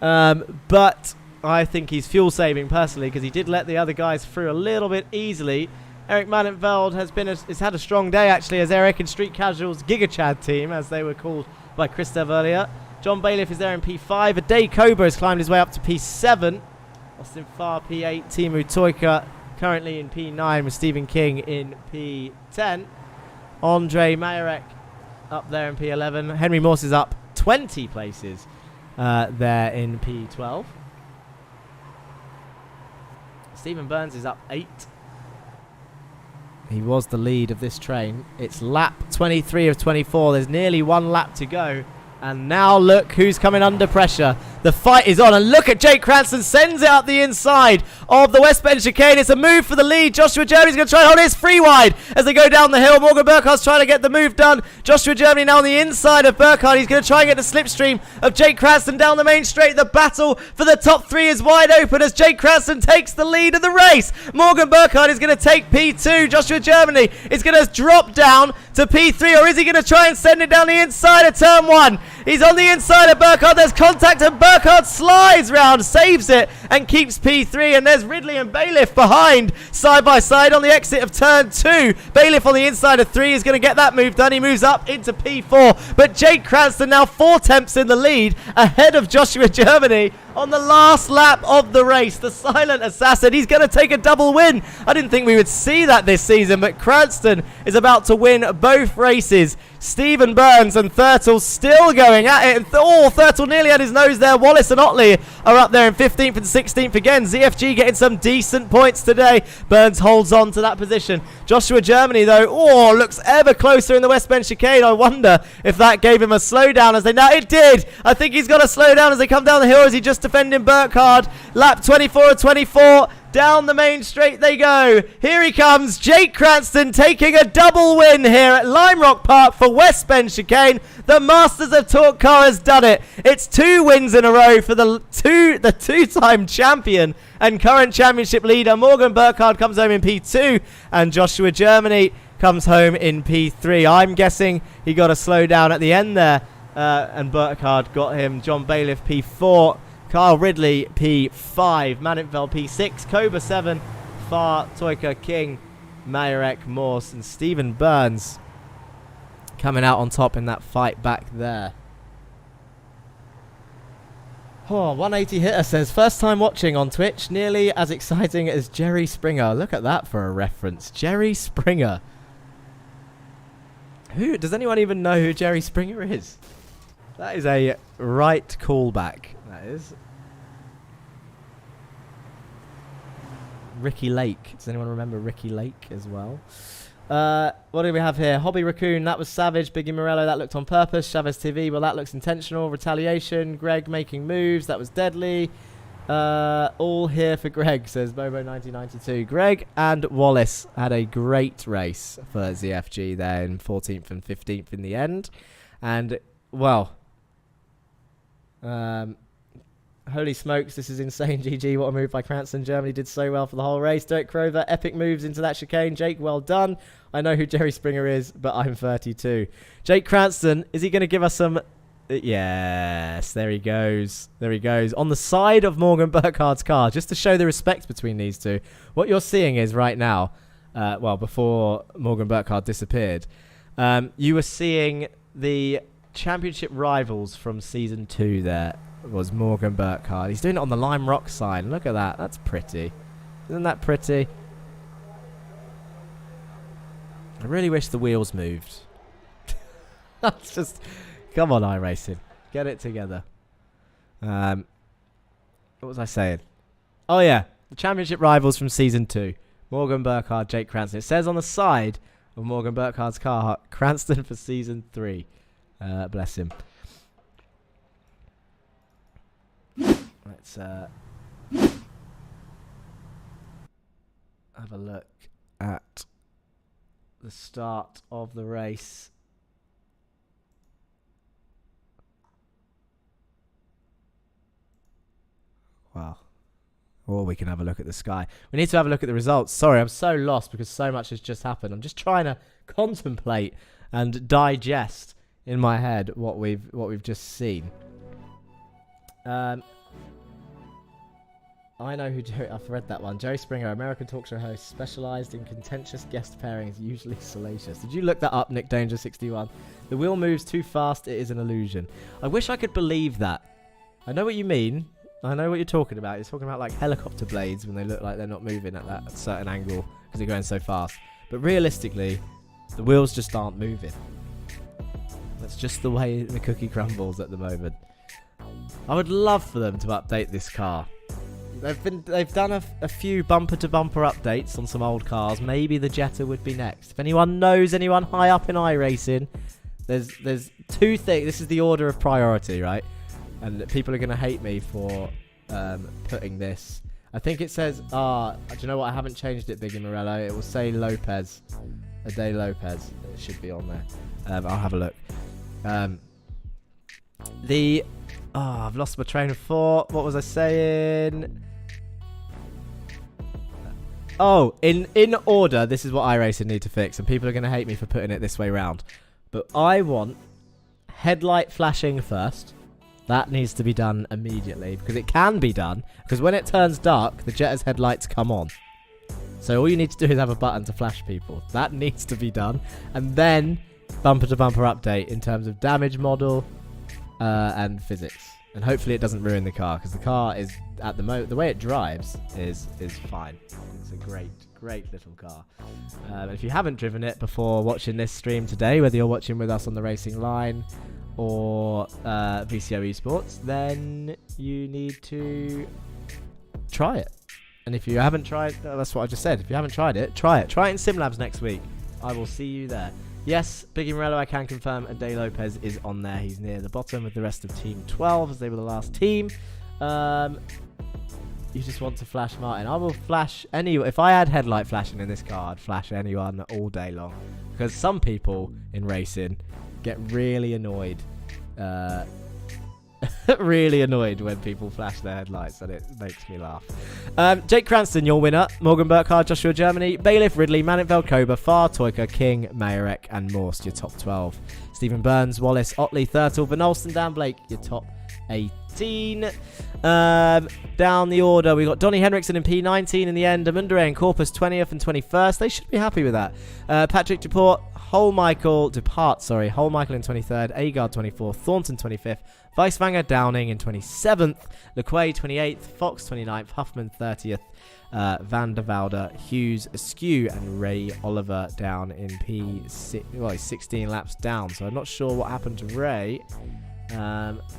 but I think he's fuel saving personally because he did let the other guys through a little bit easily. Eric Mannenveld has had a strong day actually, as Eric and Street Casuals Giga Chad team, as they were called by Christev earlier. John Bailiff is there in P5. Ade Cobra has climbed his way up to P7. Austin Farr P8. Timu Toika currently in P9 with Stephen King in P10. Andre Mayarek up there in P11. Henry Morse is up 20 places there in P12. Stephen Burns is up 8. He was the lead of this train. It's lap 23 of 24. There's nearly 1 lap to go. And now look who's coming under pressure. The fight is on. And look at Jake Cranston. Sends it up the inside of the West Bend chicane. It's a move for the lead. Joshua Germany's going to try and hold his free wide as they go down the hill. Morgan Burkhardt's trying to get the move done. Joshua Germany now on the inside of Burkhardt. He's going to try and get the slipstream of Jake Cranston down the main straight. The battle for the top 3 is wide open as Jake Cranston takes the lead of the race. Morgan Burkhardt is going to take P2. Joshua Germany is going to drop down to P3, or is he going to try and send it down the inside of turn 1? He's on the inside of Burkhardt. There's contact and Burkhardt slides round, saves it and keeps P3. And there's Ridley and Bailiff behind, side by side on the exit of turn 2. Bailiff on the inside of 3 is going to get that move done. He moves up into P4. But Jake Cranston now 4 tenths in the lead ahead of Joshua Germany on the last lap of the race. The silent assassin. He's going to take a double win. I didn't think we would see that this season, but Cranston is about to win both races. Stephen Burns and Thurtle still going at it. Thurtle nearly had his nose there. Wallace and Otley are up there in 15th and 16th again. ZFG getting some decent points today. Burns holds on to that position. Joshua Germany, though, looks ever closer in the West Bend chicane. I wonder if that gave him a slowdown as they now. It did. I think he's got to slow down as they come down the hill. As he just defending Burkhardt. Lap 24 of 24. Down the main straight they go. Here he comes. Jake Cranston taking a double win here at Lime Rock Park for West Bend chicane. The Masters of Talk Car has done it. It's 2 wins in a row for the two-time champion and current championship leader. Morgan Burkhardt comes home in P2 and Joshua Germany comes home in P3. I'm guessing he got a slow down at the end there and Burkhardt got him. John Bailiff P4. Carl Ridley P5, Mannenfeld P6, Cobra 7, Farr, Toika, King, Mayarek, Morse, and Stephen Burns coming out on top in that fight back there. 180 hitter says, first time watching on Twitch, nearly as exciting as Jerry Springer. Look at that for a reference. Jerry Springer. Does anyone even know who Jerry Springer is? That is a right callback. That is. Ricky Lake. Does anyone remember Ricky Lake as well? What do we have here? Hobby Raccoon. That was savage. Biggie Morello. That looked on purpose. Chavez TV. Well, that looks intentional. Retaliation. Greg making moves. That was deadly. All here for Greg, says Bobo 1992. Greg and Wallace had a great race for ZFG there in 14th and 15th in the end. And, well... holy smokes, this is insane. GG, what a move by Cranston. Germany did so well for the whole race. Dirk Crover, epic moves into that chicane. Jake, well done. I know who Jerry Springer is, but I'm 32. Jake Cranston, is he going to give us some... Yes, there he goes. There he goes. On the side of Morgan Burkhardt's car, just to show the respect between these two. What you're seeing is right now, before Morgan Burkhardt disappeared, you were seeing the championship rivals from season 2 there. Was Morgan Burkhardt. He's doing it on the Lime Rock sign. Look at that. That's pretty. Isn't that pretty? I really wish the wheels moved. That's just... Come on, iRacing. Get it together. What was I saying? Oh, yeah. The championship rivals from season 2. Morgan Burkhardt, Jake Cranston. It says on the side of Morgan Burkhardt's car, Cranston for season 3. Bless him. Let's have a look at the start of the race. Wow. Or we can have a look at the sky. We need to have a look at the results. Sorry, I'm so lost because so much has just happened. I'm just trying to contemplate and digest in my head what we've just seen. I know who I've read that one. Jerry Springer, American talk show host, specialised in contentious guest pairings, usually salacious. Did you look that up, Nick Danger 61? The wheel moves too fast, it is an illusion. I wish I could believe that. I know what you mean. I know what you're talking about. You're talking about like helicopter blades when they look like they're not moving at that certain angle because they're going so fast. But realistically, the wheels just aren't moving. That's just the way the cookie crumbles at the moment. I would love for them to update this car. They've done a few bumper-to-bumper updates on some old cars. Maybe the Jetta would be next. If anyone knows anyone high up in iRacing, there's two things. This is the order of priority, right? And people are going to hate me for putting this. I think it says, do you know what? I haven't changed it, Biggie Morello. It will say Lopez. Ade Lopez. It should be on there. I'll have a look. I've lost my train of thought. What was I saying? Oh, in order, this is what iRacing need to fix, and people are going to hate me for putting it this way round. But I want headlight flashing first. That needs to be done immediately, because it can be done, because when it turns dark, the Jetta's headlights come on. So all you need to do is have a button to flash people. That needs to be done. And then bumper-to-bumper update in terms of damage model and physics. And hopefully it doesn't ruin the car, because the car is, at the moment, the way it drives is fine. It's a great little car. If you haven't driven it before watching this stream today, whether you're watching with us on the Racing Line or VCO eSports, then you need to try it. And if you haven't tried, that's what I just said. If you haven't tried it, try it. Try it in SimLabs next week. I will see you there. Yes, Biggie Morello, I can confirm Ade Lopez is on there. He's near the bottom with the rest of Team 12 as they were the last team. You just want to flash Martin. I will flash anyone. If I had headlight flashing in this car, I'd flash anyone all day long. Because some people in racing get really annoyed. Really annoyed when people flash their headlights, and it makes me laugh. Jake Cranston, your winner. Morgan Burkhardt, Joshua Germany, Bailiff, Ridley, Manitfeld, Koba, Farr, Toyka, King, Mayerek, and Morst, your top 12. Stephen Burns, Wallace, Otley, Thurtle, Van Olsen, Dan Blake, your top 18. Down the order, we got Donny Henriksen in P19 in the end, Amundare and Corpus 20th and 21st. They should be happy with that. Patrick Dupart, Holmichael in 23rd, Agard 24th, Thornton 25th, Weiswanger Downing in 27th, Lequay 28th, Fox 29th, Huffman 30th, Van der Velde, Hughes, Askew, and Ray Oliver down in P6. Well, he's 16 laps down, so I'm not sure what happened to Ray.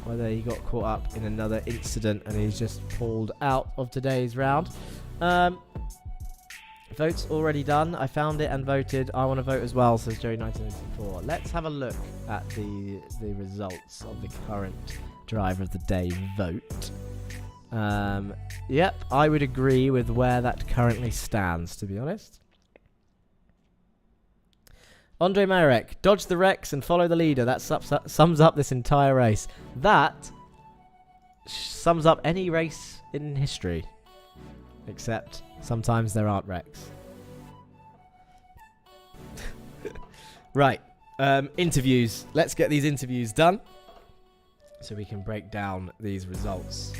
Whether he got caught up in another incident and he's just pulled out of today's round. Votes already done. I found it and voted. I want to vote as well, says Joey1984. Let's have a look at the results of the current driver of the day vote. Yep, I would agree with where that currently stands, to be honest. Andre Marek, dodge the wrecks and follow the leader. That sums up this entire race. That sums up any race in history. Except sometimes there aren't wrecks. Right. Interviews. Let's get these interviews done so we can break down these results.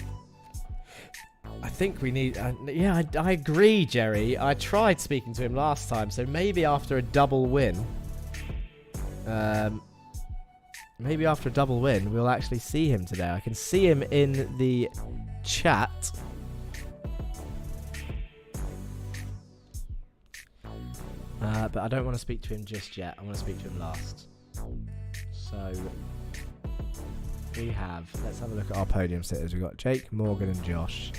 I think we need... yeah, I agree, Jerry. I tried speaking to him last time, so maybe after a double win... maybe after a double win, we'll actually see him today. I can see him in the chat. But I don't want to speak to him just yet. I want to speak to him last. So, we have... Let's have a look at our podium sitters. We've got Jake, Morgan, and Josh.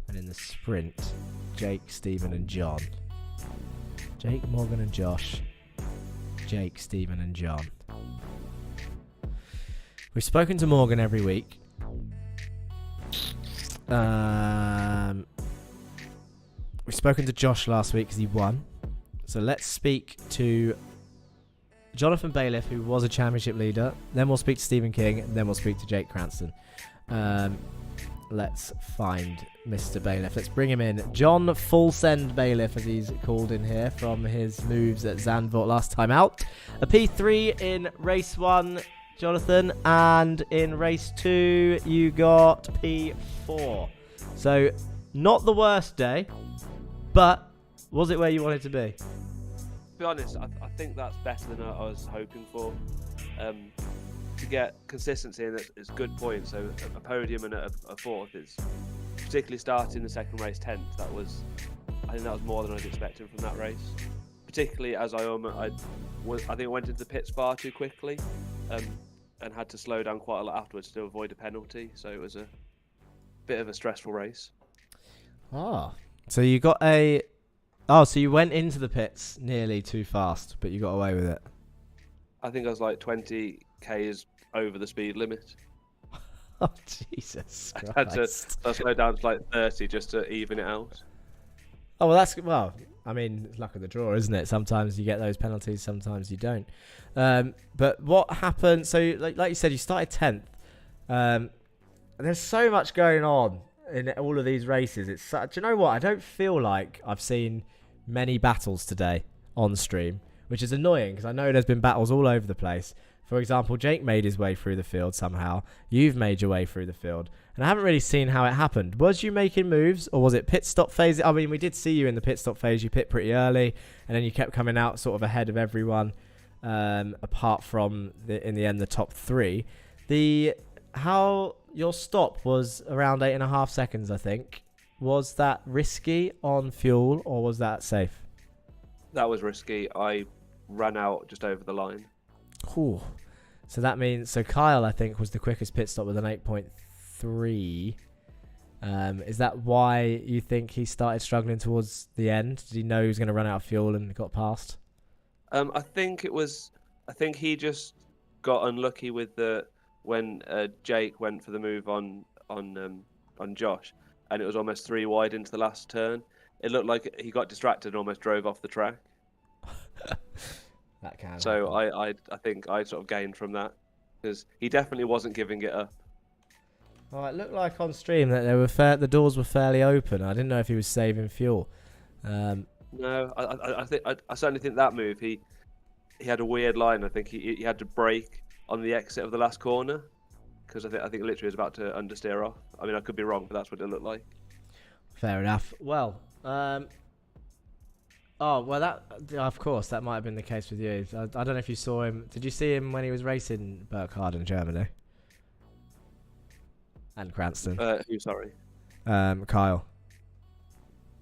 And in the sprint, Jake, Stephen, and John. Jake, Morgan, and Josh. Jake, Stephen, and John. We've spoken to Morgan every week. We've spoken to Josh last week because he won. So let's speak to Jonathan Bailiff, who was a championship leader. Then we'll speak to Stephen King. And then we'll speak to Jake Cranston. Let's find Mr. Bailiff. Let's bring him in. John Full Send Bailiff, as he's called in here, from his moves at Zandvoort last time out. A P3 in race 1, Jonathan. And in race 2, you got P4. So, not the worst day, but was it where you wanted to be? To be honest, I think that's better than I was hoping for. To get consistency, and it's good points. So a podium and a fourth is, particularly starting the second race 10th. I think that was more than I was expecting from that race. Particularly as I think I went into the pits far too quickly, and had to slow down quite a lot afterwards to avoid a penalty. So it was a bit of a stressful race. So you got a... so you went into the pits nearly too fast, but you got away with it. I think I was like 20 k's over the speed limit. Oh, Jesus Christ. I had to slow down to like 30 just to even it out. Oh, well, I mean, it's luck of the draw, isn't it? Sometimes you get those penalties, sometimes you don't. But what happened? So, like you said, you started 10th. There's so much going on in all of these races. Do you know what? I don't feel like I've seen many battles today on stream, which is annoying because I know there's been battles all over the place. For example, Jake made his way through the field somehow. You've made your way through the field. And I haven't really seen how it happened. Was you making moves, or was it pit stop phase? I mean, we did see you in the pit stop phase. You pit pretty early, and then you kept coming out sort of ahead of everyone, apart from, in the end, the top 3. How your stop was around 8.5 seconds, I think. Was that risky on fuel, or was that safe? That was risky. I ran out just over the line. Cool. So that means... So Kyle, I think, was the quickest pit stop with an 8.3. Is that why you think he started struggling towards the end? Did he know he was going to run out of fuel and got past? I think he just got unlucky with when Jake went for the move on Josh, and it was almost 3 wide into the last turn. It looked like he got distracted and almost drove off the track. That can so happen. I think I sort of gained from that, because he definitely wasn't giving it up. Well, it looked like on stream that the doors were fairly open. I didn't know if he was saving fuel. No, I certainly think that move he had a weird line. I think he had to brake on the exit of the last corner, because I think literally he was about to understeer off. I mean, I could be wrong, but that's what it looked like. Fair enough. Well, that of course that might have been the case with you. I don't know if you saw him. Did you see him when he was racing Burkhardt in Germany? And Cranston. Who? Sorry. Kyle.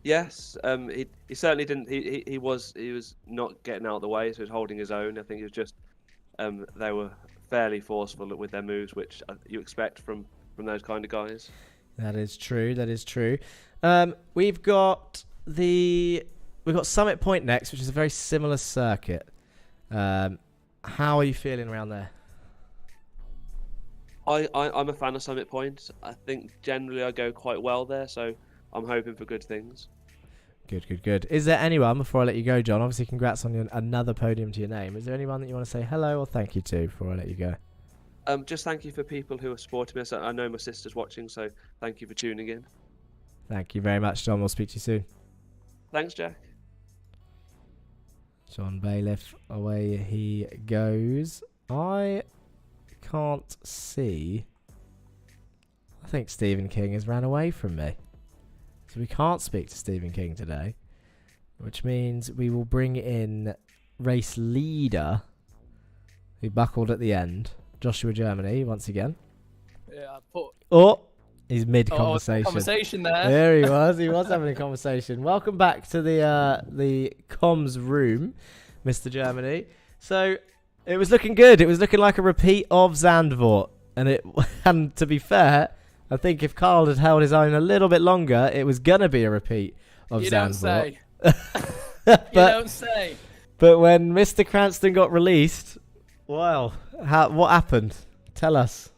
Yes. He certainly didn't. He was not getting out of the way, so he was holding his own. I think it was just they were fairly forceful with their moves, which you expect from those kind of guys. That is true. That is true. We've got Summit Point next, which is a very similar circuit. How are you feeling around there? I'm a fan of Summit Point. I think generally I go quite well there, so I'm hoping for good things. Good. Is there anyone, before I let you go, John, obviously congrats on another podium to your name. Is there anyone that you want to say hello or thank you to before I let you go? Just thank you for people who are supporting me. I know my sister's watching, so thank you for tuning in. Thank you very much, John. We'll speak to you soon. Thanks, Jack. John Bailiff, away he goes. I can't see. I think Stephen King has ran away from me. So we can't speak to Stephen King today, which means we will bring in race leader, who buckled at the end, Joshua Germany, once again. Yeah, he's mid-conversation. Conversation there. There he was. He was having a conversation. Welcome back to the comms room, Mr. Germany. So it was looking good. It was looking like a repeat of Zandvoort. And to be fair, I think if Carl had held his own a little bit longer, it was going to be a repeat of Zandvoort. You don't say. But when Mr. Cranston got released, well, what happened? Tell us.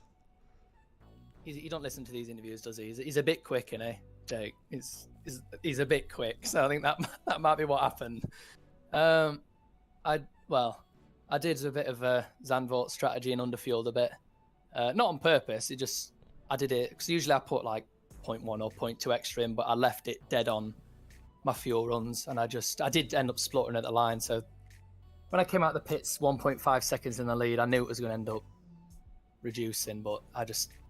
He don't listen to these interviews, does he? He's a bit quick, isn't he, Jake? He's a bit quick, so I think that might be what happened. I did a bit of a Zandvoort strategy and underfueled a bit. Not on purpose. I did it because usually I put like 0.1 or 0.2 extra in, but I left it dead on my fuel runs, and I did end up spluttering at the line. So when I came out the pits 1.5 seconds in the lead, I knew it was going to end up reducing, but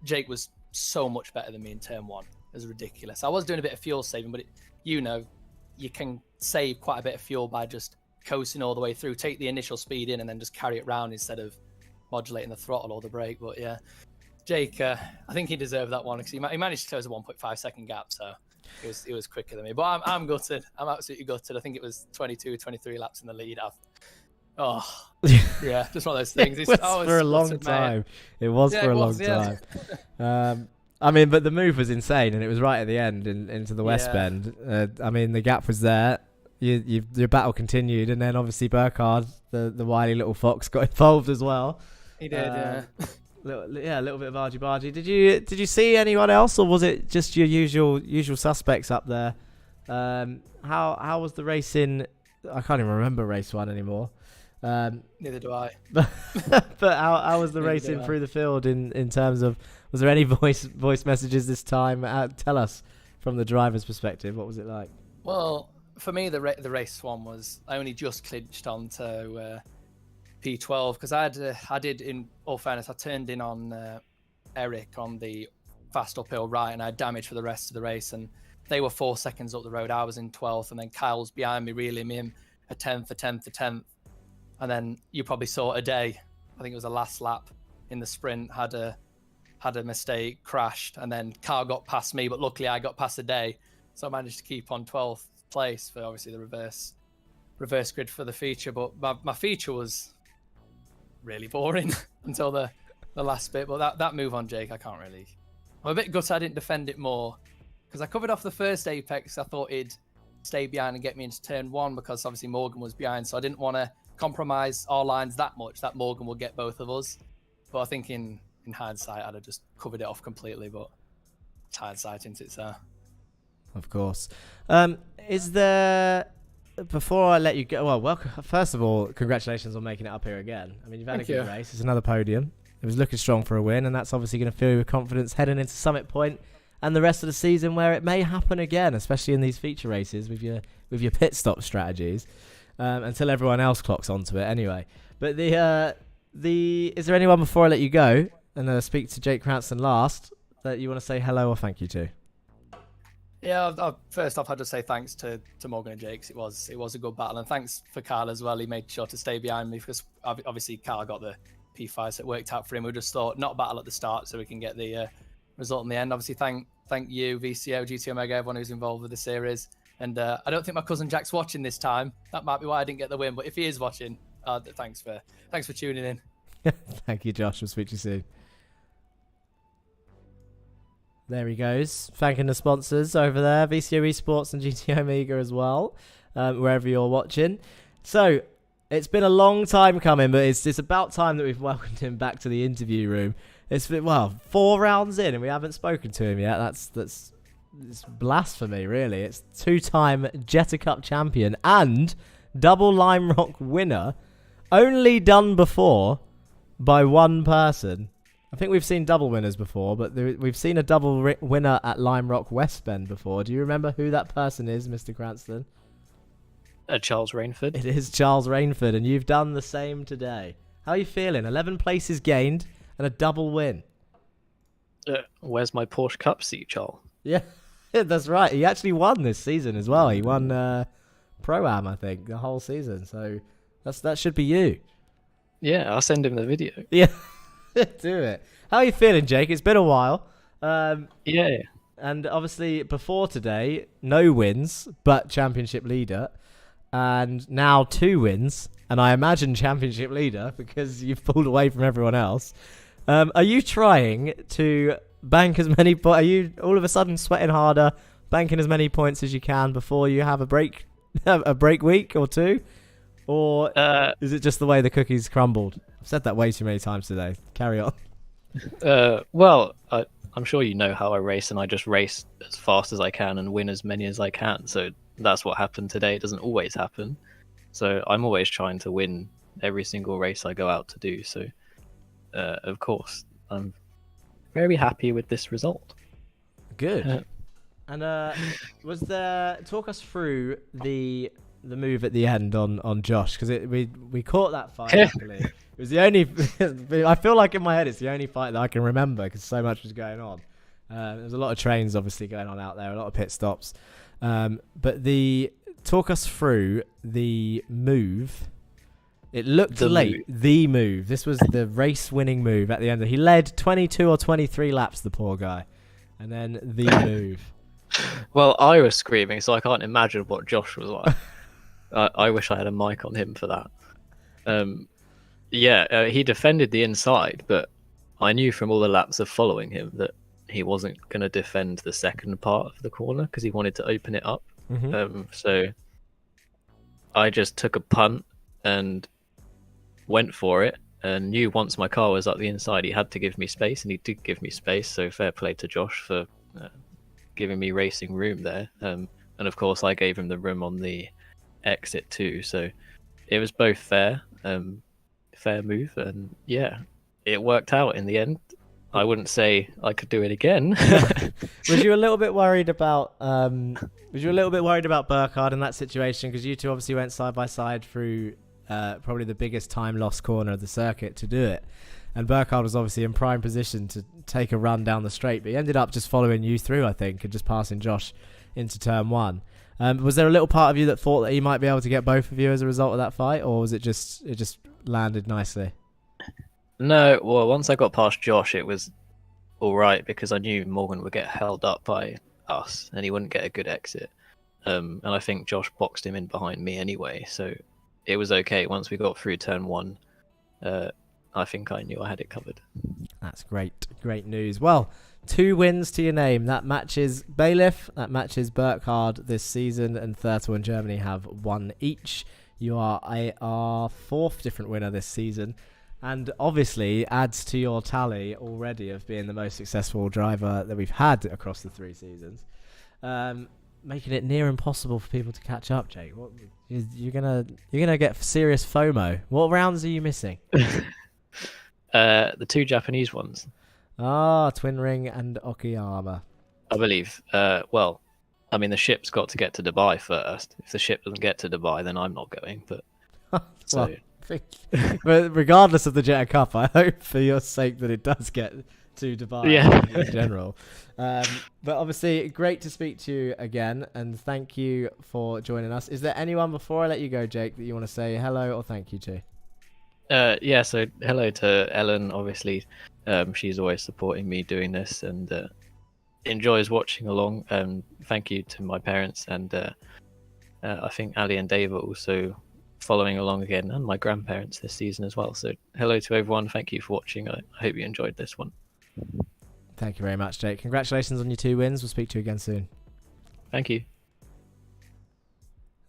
Jake was so much better than me in turn one. It was ridiculous. I was doing a bit of fuel saving, but you can save quite a bit of fuel by just coasting all the way through, take the initial speed in and then just carry it round instead of modulating the throttle or the brake. But yeah, Jake, I think he deserved that one because he managed to close a 1.5 second gap, so it was quicker than me. But I'm gutted. I'm absolutely gutted. I think it was 22, 23 laps in the lead. Yeah, just one of those things. It was for a long time. It was for a long time. I mean, but the move was insane, and it was right at the end into the West Bend. I mean, the gap was there. Your battle continued, and then obviously Burkhard, the wily little fox, got involved as well. He did, a little bit of argy-bargy. Did you see anyone else, or was it just your usual suspects up there? How was the racing? I can't even remember race one anymore. Neither do I. But how was the racing through the field in terms of, was there any voice messages this time? Tell us from the driver's perspective, what was it like? Well, for me, the race one was, I only just clinched onto P12 because I did, in all fairness, I turned in on Eric on the fast uphill right, and I had damage for the rest of the race, and they were 4 seconds up the road. I was in 12th, and then Kyle's behind me, reeling him a 10th, a 10th, a 10th. And then you probably saw a day, I think it was the last lap in the sprint, had a mistake, crashed, and then Kyle got past me, but luckily I got past a day, so I managed to keep on 12th place for obviously the reverse grid for the feature. But my feature was really boring until the last bit. But that move on Jake, I'm a bit gutted I didn't defend it more, because I covered off the first apex. I thought he'd stay behind and get me into turn one, because obviously Morgan was behind, so I didn't want to compromise our lines that much that Morgan would get both of us. But I think in hindsight I'd have just covered it off completely, but it's hindsight, isn't it, sir? Of course. Is there, before I let you go, well, welcome, first of all, congratulations on making it up here again. I mean, you've had a good race. It's another podium. It was looking strong for a win, and that's obviously going to fill you with confidence heading into Summit Point and the rest of the season, where it may happen again, especially in these feature races with your pit stop strategies. Until everyone else clocks onto it anyway. But is there anyone before I let you go and speak to Jake Cranston last that you want to say hello or thank you to? Yeah, first off, I'd just say thanks to Morgan and Jake. It was a good battle, and thanks for Carl as well. He made sure to stay behind me because obviously Carl got the P5, so it worked out for him. We just thought not battle at the start so we can get the result in the end. Obviously, thank you, VCO, GT Omega, everyone who's involved with the series. And I don't think my cousin Jack's watching this time. That might be why I didn't get the win. But if he is watching, thanks for tuning in. Thank you, Josh. We'll speak to you soon. There he goes, thanking the sponsors over there, VCO eSports and GT Omega as well, wherever you're watching. So it's been a long time coming, but it's about time that we've welcomed him back to the interview room. It's been 4 rounds in and we haven't spoken to him yet. That's it's blasphemy, really. It's 2-time Jetta Cup champion and double Lime Rock winner, only done before by one person. I think we've seen double winners before, but we've seen a double winner at Lime Rock West Bend before. Do you remember who that person is, Mr. Cranston? Charles Rainford. It is Charles Rainford, and you've done the same today. How are you feeling? 11 places gained and a double win. Where's my Porsche Cup seat, Charles? Yeah. That's right. He actually won this season as well. He won Pro-Am, I think, the whole season. So that should be you. Yeah, I'll send him the video. Yeah, do it. How are you feeling, Jake? It's been a while. Yeah. And obviously, before today, no wins, but championship leader. And now 2 wins, and I imagine championship leader because you've pulled away from everyone else. Are you trying to bank as many points? Are you all of a sudden sweating harder, banking as many points as you can before you have a break week or 2? Or is it just the way the cookies crumbled? I've said that way too many times today. Carry on. Well, I'm sure you know how I race, and I just race as fast as I can and win as many as I can. So that's what happened today. It doesn't always happen. So I'm always trying to win every single race I go out to do. So, of course, I'm very happy with this result. Good. And was there? Talk us through the move at the end on Josh, because we caught that fight. Luckily. It was the only. I feel like in my head it's the only fight that I can remember because so much was going on. There was a lot of trains obviously going on out there, a lot of pit stops. But talk us through the move. It looked late. The move. This was the race-winning move at the end. He led 22 or 23 laps, the poor guy, and then the move. Well, I was screaming, so I can't imagine what Josh was like. I wish I had a mic on him for that. He defended the inside, but I knew from all the laps of following him that he wasn't going to defend the second part of the corner because he wanted to open it up. Mm-hmm. So I just took a punt and went for it, and knew once my car was up the inside he had to give me space, and he did give me space, so fair play to Josh for giving me racing room there. And of course I gave him the room on the exit too, so it was both fair move, and yeah, it worked out in the end. I wouldn't say I could do it again. Was you a little bit worried about Burkhard in that situation, because you two obviously went side by side through probably the biggest time loss corner of the circuit to do it, and Burkhard was obviously in prime position to take a run down the straight, but he ended up just following you through, I think, and just passing Josh into turn one. Was there a little part of you that thought that he might be able to get both of you as a result of that fight, or was it just landed nicely? No, well, once I got past Josh, it was all right because I knew Morgan would get held up by us and he wouldn't get a good exit. And I think Josh boxed him in behind me anyway, so it was okay. Once we got through turn one, I think I knew I had it covered. That's great news. Well, 2 wins to your name. That matches Bailiff, that matches Burkhard this season, and Thurtle and Germany have 1 each. You are our 4th different winner this season, and obviously adds to your tally already of being the most successful driver that we've had across the 3 seasons, making it near impossible for people to catch up. Jake, you're gonna get serious FOMO. What rounds are you missing? The 2 Japanese ones. Twin Ring and Okayama, I believe. Well, I mean, the ship's got to get to Dubai first. If the ship doesn't get to Dubai, then I'm not going. But so. But regardless of the Jetta Cup, I hope for your sake that it does get to Dubai in general. But obviously, great to speak to you again, and thank you for joining us. Is there anyone before I let you go, Jake, that you want to say hello or thank you to? So hello to Ellen, obviously. She's always supporting me doing this and enjoys watching along. Thank you to my parents, and I think Ali and Dave are also following along again, and my grandparents this season as well. So hello to everyone. Thank you for watching. I hope you enjoyed this one. Thank you very much, Jake. Congratulations on your 2 wins. We'll speak to you again soon. Thank you.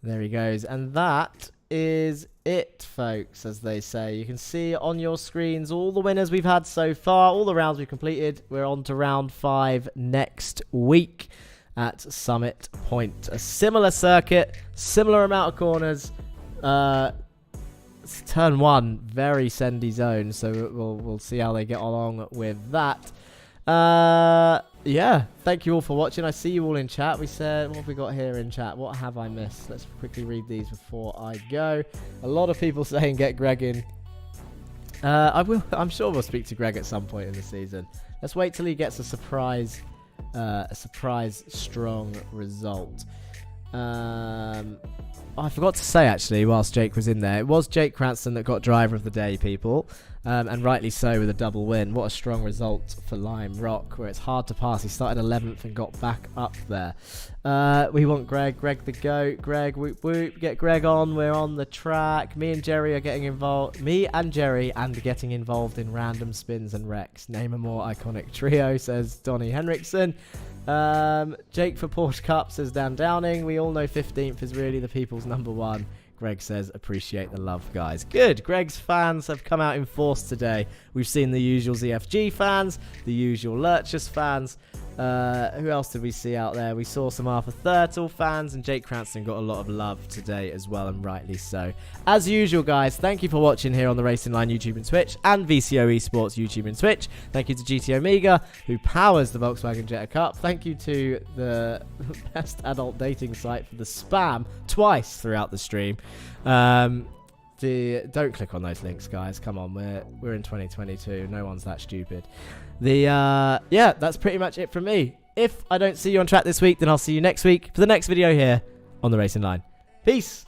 There he goes. And that is it, folks, as they say. You can see on your screens all the winners we've had so far, all the rounds we've completed. We're on to round 5 next week at Summit Point. A similar circuit, similar amount of corners. Turn 1, very sendy zone, so we'll see how they get along with that. Yeah, thank you all for watching. I see you all in chat. We said, what have we got here in chat? What have I missed? Let's quickly read these before I go. A lot of people saying get Greg in. I'm sure we'll speak to Greg at some point in the season. Let's wait till he gets a surprise strong result. I forgot to say, actually, whilst Jake was in there, it was Jake Cranston that got driver of the day, people. And rightly so, with a double win. What a strong result for Lime Rock, where it's hard to pass. He started 11th and got back up there. We want Greg the GOAT. Greg, whoop whoop, get Greg on. We're on the track. Me and Jerry are getting involved. Me and Jerry and getting involved in random spins and wrecks. Name a more iconic trio, says Donnie Henriksen. Jake for Porsche Cup, says Dan Downing. We all know 15th is really the people's number 1. Greg says, appreciate the love, guys. Good. Greg's fans have come out in force today. We've seen the usual ZFG fans, the usual Lurchus fans. Who else did we see out there? We saw some Arthur Thurtle fans, and Jake Cranston got a lot of love today as well, and rightly so. As usual, guys, thank you for watching here on the Racing Line YouTube and Twitch, and VCO Esports YouTube and Twitch. Thank you to GT Omega, who powers the Volkswagen Jetta Cup. Thank you to the best adult dating site for the spam twice throughout the stream. Don't click on those links, guys. Come on, we're in 2022. No one's that stupid. Yeah, that's pretty much it from me. If I don't see you on track this week, then I'll see you next week for the next video here on the Racing Line. Peace.